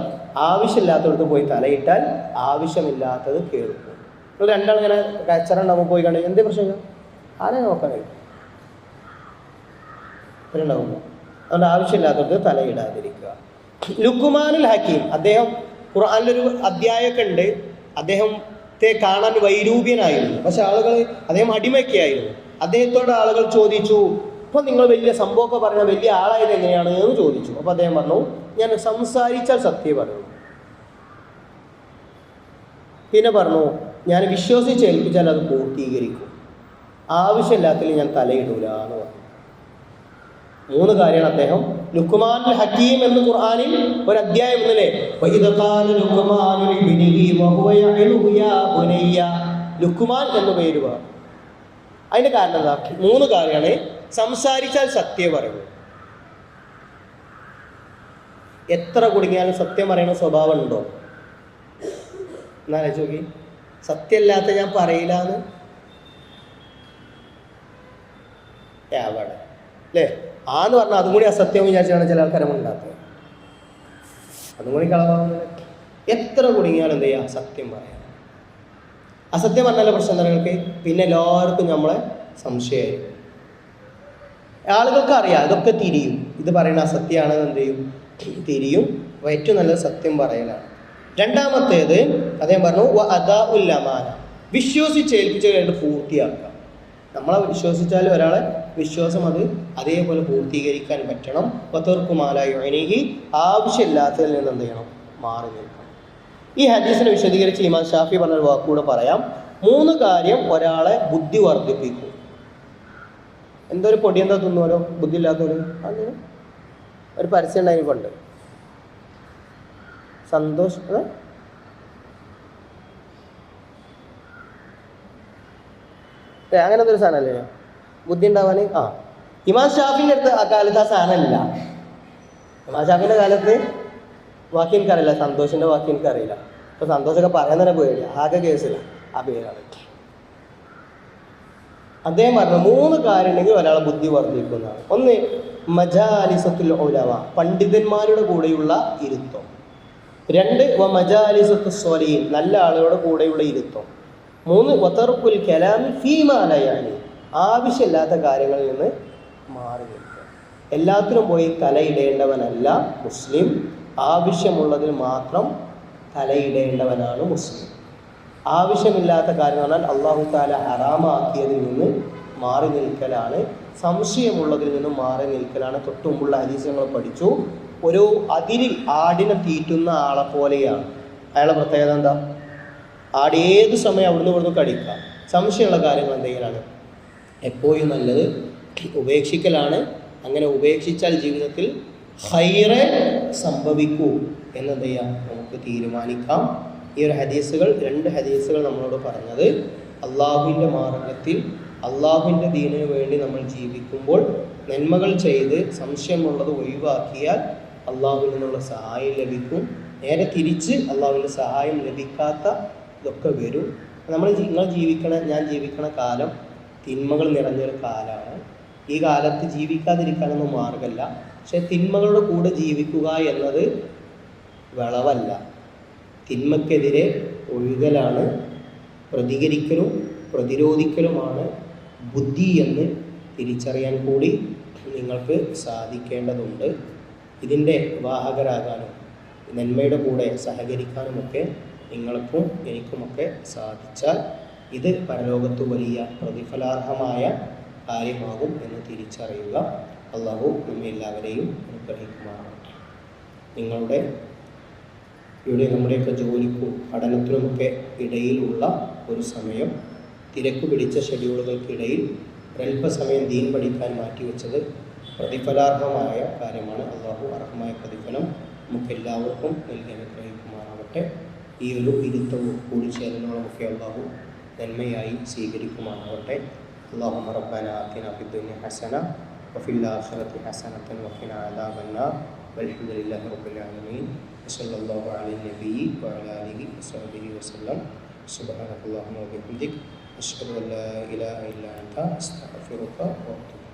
ആവശ്യമില്ലാത്തടത്ത് പോയി തലയിട്ടാൽ ആവശ്യമില്ലാത്തത് കേൾക്കും. നിങ്ങൾ രണ്ടാളിങ്ങനെ കച്ചറുണ്ടാകുമ്പോൾ പോയി കണ്ടു എന്തേ പ്രശ്നം? ആരെ നോക്കാനായി ഉണ്ടാകുമ്പോൾ. അതുകൊണ്ട് ആവശ്യമില്ലാത്തടത്ത് തലയിടാതിരിക്കുക. ലുക്മാനുൽ ഹക്കീം, അദ്ദേഹം ഖുർആനിലൊരു അധ്യായമൊക്കെ ഉണ്ട്. അദ്ദേഹത്തെ കാണാൻ വൈരൂപ്യനായിരുന്നു, പക്ഷെ അദ്ദേഹം അടിമയ്ക്കായിരുന്നു. അദ്ദേഹത്തോട് ആളുകൾ ചോദിച്ചു, ഇപ്പം നിങ്ങൾ വലിയ സംഭവമൊക്കെ പറഞ്ഞ വലിയ ആളായത് എങ്ങനെയാണ് എന്ന് ചോദിച്ചു. അപ്പോൾ അദ്ദേഹം പറഞ്ഞു, ഞാൻ സംസാരിച്ചാൽ സത്യം പറയുള്ളൂ. പിന്നെ പറഞ്ഞു, ഞാൻ വിശ്വസിച്ചേൽപ്പിച്ചാൽ അത് പൂർത്തീകരിക്കും, ആവശ്യമില്ലാത്തതിൽ ഞാൻ തലയിടൂല എന്ന് പറഞ്ഞു. 3 കാര്യമാണ് അദ്ദേഹം. ലുക്മാനുൽ ഹക്കീം എന്ന് ഖുർആനിൽ ഒരു അധ്യായം ഇന്നലെ ലുക്മാൻ എന്ന് പേര് പറഞ്ഞു. അതിൻ്റെ കാരണം എന്താ? 3 കാര്യമാണ്. സംസാരിച്ചാൽ സത്യം പറയുള്ളൂ. എത്ര കുടുങ്ങിയാലും സത്യം പറയുന്ന സ്വഭാവം ഉണ്ടോ? എന്നാലോചിച്ച് നോക്കി. സത്യമല്ലാത്ത ഞാൻ പറയില്ല എന്ന് അവിടെ അല്ലേ? ആന്ന് പറഞ്ഞാൽ അതും കൂടി അസത്യം വിചാരിച്ചാണ് ചില ആൾക്കാരെ ഉണ്ടാക്കുക. അതും കൂടി കളവാകുന്നത്. എത്ര കുടുങ്ങിയാലും എന്ത് ചെയ്യുക? സത്യം പറയാം. അസത്യം പറഞ്ഞാലും പ്രശ്നം നിങ്ങൾക്ക് പിന്നെ എല്ലാവർക്കും നമ്മളെ സംശയമായിരിക്കും. ആളുകൾക്ക് അറിയാം, ഇതൊക്കെ തിരിയും. ഇത് പറയുന്ന അസത്യമാണെന്ന് എന്ത് ചെയ്യും? തിരിയും. അപ്പോൾ ഏറ്റവും നല്ലത് സത്യം പറയലാണ്. രണ്ടാമത്തേത് അദ്ദേഹം പറഞ്ഞു, അദാഉൽ അമാന, വിശ്വസിച്ചേൽപ്പിച്ച് കഴിഞ്ഞിട്ട് പൂർത്തിയാക്കുക. നമ്മളെ വിശ്വസിച്ചാൽ ഒരാളെ വിശ്വാസം അത് അതേപോലെ പൂർത്തീകരിക്കാൻ പറ്റണം. വതർക്കു മാ ലാ യുഅ്നിഹി, ആവശ്യമില്ലാത്തതിൽ നിന്ന് എന്ത് ചെയ്യണം? മാറി നിൽക്കണം. ഈ ഹദീസിനെ വിശദീകരിച്ച് ഇമാം ഷാഫി പറഞ്ഞൊരു വാക്കുകൂടെ പറയാം. 3 കാര്യം ഒരാളെ ബുദ്ധി വർദ്ധിപ്പിക്കും. എന്തൊരു പൊടി എന്താ തിന്നുമല്ലോ ബുദ്ധി ഇല്ലാത്തവര്. അങ്ങനെ ഒരു പരസ്യം ഉണ്ടായി കൊണ്ട് സന്തോഷ് അങ്ങനെ എന്തൊരു സാധനമല്ലേ ബുദ്ധി ഉണ്ടാവാൻ. ഇമാം ഷാഫിൻ്റെ അടുത്ത് ആ കാലത്ത് ആ സാധനമില്ല. ഇമാം ഷാഫിൻ്റെ കാലത്ത് വാക്ക് എനിക്കറിയില്ല, സന്തോഷിൻ്റെ വാക്ക് എനിക്കറിയില്ല. ഇപ്പോൾ സന്തോഷമൊക്കെ പറയാൻ തന്നെ പോയില്ല, ആകെ കേസില്ല ആ പേരാണ്. അദ്ദേഹം പറഞ്ഞു 3 കാര്യം ഉണ്ടെങ്കിൽ ഒരാളെ ബുദ്ധി വർദ്ധിക്കുന്നതാണ്. 1 മജാലിസത്തുൽ ഉലമ, പണ്ഡിതന്മാരുടെ കൂടെയുള്ള ഇരുത്തം. 2 മജാലിസത്തു സ്വാലിഹീൻ, നല്ല ആളുകളുടെ കൂടെയുള്ള ഇരുത്തം. 3 വതർക്കുൽ കലാമി ഫീമാ ലാ യഅനി, ആവശ്യമില്ലാത്ത കാര്യങ്ങളിൽ നിന്ന് മാറി നിൽക്കുക. എല്ലാത്തിനും പോയി തലയിടേണ്ടവനല്ല മുസ്ലിം. ആവശ്യമുള്ളതിന് മാത്രം തലയിടേണ്ടവനാണ് മുസ്ലിം. ആവശ്യമില്ലാത്ത കാര്യം എന്ന് പറഞ്ഞാൽ അള്ളാഹു തആല ഹറാമാക്കിയതിൽ നിന്ന് മാറി നിൽക്കലാണ്. സംശയമുള്ളതിൽ നിന്നും മാറി നിൽക്കലാണ്. തൊട്ടുമുമ്പുള്ള ഹദീസ് നമ്മൾ പഠിച്ചു. ഒരു അതിരിൽ ആടിനെ തീറ്റുന്ന ആളെ പോലെയാണ്. അയാളെ പ്രത്യേകത എന്താ? ആട് ഏത് സമയം അവിടുന്ന് ഇവിടുന്ന് കടിക്കാം. സംശയമുള്ള കാര്യങ്ങൾ എന്തെങ്കിലാണ് എപ്പോഴും നല്ലത് ഉപേക്ഷിക്കലാണ്. അങ്ങനെ ഉപേക്ഷിച്ചാൽ ജീവിതത്തിൽ ഖൈറ് സംഭവിക്കൂ എന്നെന്ത് ചെയ്യാം, നമുക്ക് തീരുമാനിക്കാം. ഈ ഒരു ഹദീസുകൾ, 2 ഹദീസുകൾ നമ്മളോട് പറഞ്ഞത് അള്ളാഹുവിൻ്റെ മാർഗത്തിൽ അള്ളാഹുവിൻ്റെ ദീനിനു വേണ്ടി നമ്മൾ ജീവിക്കുമ്പോൾ നന്മകൾ ചെയ്ത് സംശയമുള്ളത് ഒഴിവാക്കിയാൽ അള്ളാഹുവിൽ നിന്നുള്ള സഹായം ലഭിക്കും. നേരെ തിരിച്ച് അള്ളാഹുവിൻ്റെ സഹായം ലഭിക്കാത്ത ഇതൊക്കെ വരും. ഞാൻ ജീവിക്കണ കാലം തിന്മകൾ നിറഞ്ഞൊരു കാലമാണ്. ഈ കാലത്ത് ജീവിക്കാതിരിക്കാനൊന്നും മാർഗമല്ല. പക്ഷെ തിന്മകളുടെ കൂടെ ജീവിക്കുക എന്നത് വിളവല്ല. തിന്മക്കെതിരെ ഒഴുകലാണ്, പ്രതികരിക്കലും പ്രതിരോധിക്കലുമാണ് ബുദ്ധി എന്ന് തിരിച്ചറിയാൻ കൂടി നിങ്ങൾക്ക് സാധിക്കേണ്ടതുണ്ട്. ഇതിൻ്റെ വാഹകരാകാനും നന്മയുടെ കൂടെ സഹകരിക്കാനുമൊക്കെ നിങ്ങൾക്കും എനിക്കുമൊക്കെ സാധിച്ചാൽ ഇത് പരലോകത്ത് വലിയ പ്രതിഫലാർഹമായ കാര്യമാകും എന്ന് തിരിച്ചറിയുക. അള്ളാഹു നമ്മെ എല്ലാവരെയും അനുഗ്രഹിക്കുമാറാകട്ടെ. നമ്മുടെയൊക്കെ ജോലിക്കും പഠനത്തിനുമൊക്കെ ഇടയിലുള്ള ഒരു സമയം, തിരക്ക് പിടിച്ച ഷെഡ്യൂളുകൾക്കിടയിൽ ഒരല്പസമയം ദീൻ പഠിക്കാൻ മാറ്റിവെച്ചത് പ്രതിഫലാർഹമായ കാര്യമാണ്. അള്ളാഹു അർഹമായ പ്രതിഫലം നമുക്കെല്ലാവർക്കും നൽകി അനുഗ്രഹിക്കുമാറാകട്ടെ. ഈ ഒരു ഇരുത്തവും കൂടിച്ചേരലുകളുമൊക്കെ അള്ളാഹു നന്മയായി സ്വീകരിക്കുമാറാകട്ടെ. അല്ലാഹുമ്മ റബ്ബനാ ആതിനാ ഫിദ്ദുനിയ ഹസന വഫിൽ ആഖിറതി ഹസനതൻ വഖിനാ അദാബന്നാർ. വൽഹംദുലില്ലാഹി റബ്ബിൽ ആലമീൻ. വസല്ലല്ലാഹു അലൈഹി നബിയ്യി വഅലാ ആലിഹി വസഹ്ബിഹി വസല്ലം. സുബ്ഹാനകല്ലാഹുമ്മ വബിഹംദിക അശ്ഹദു അൻ ലാ ഇലാഹ ഇല്ലാ അൻത അസ്തഗ്ഫിറുക വഅത്തുബു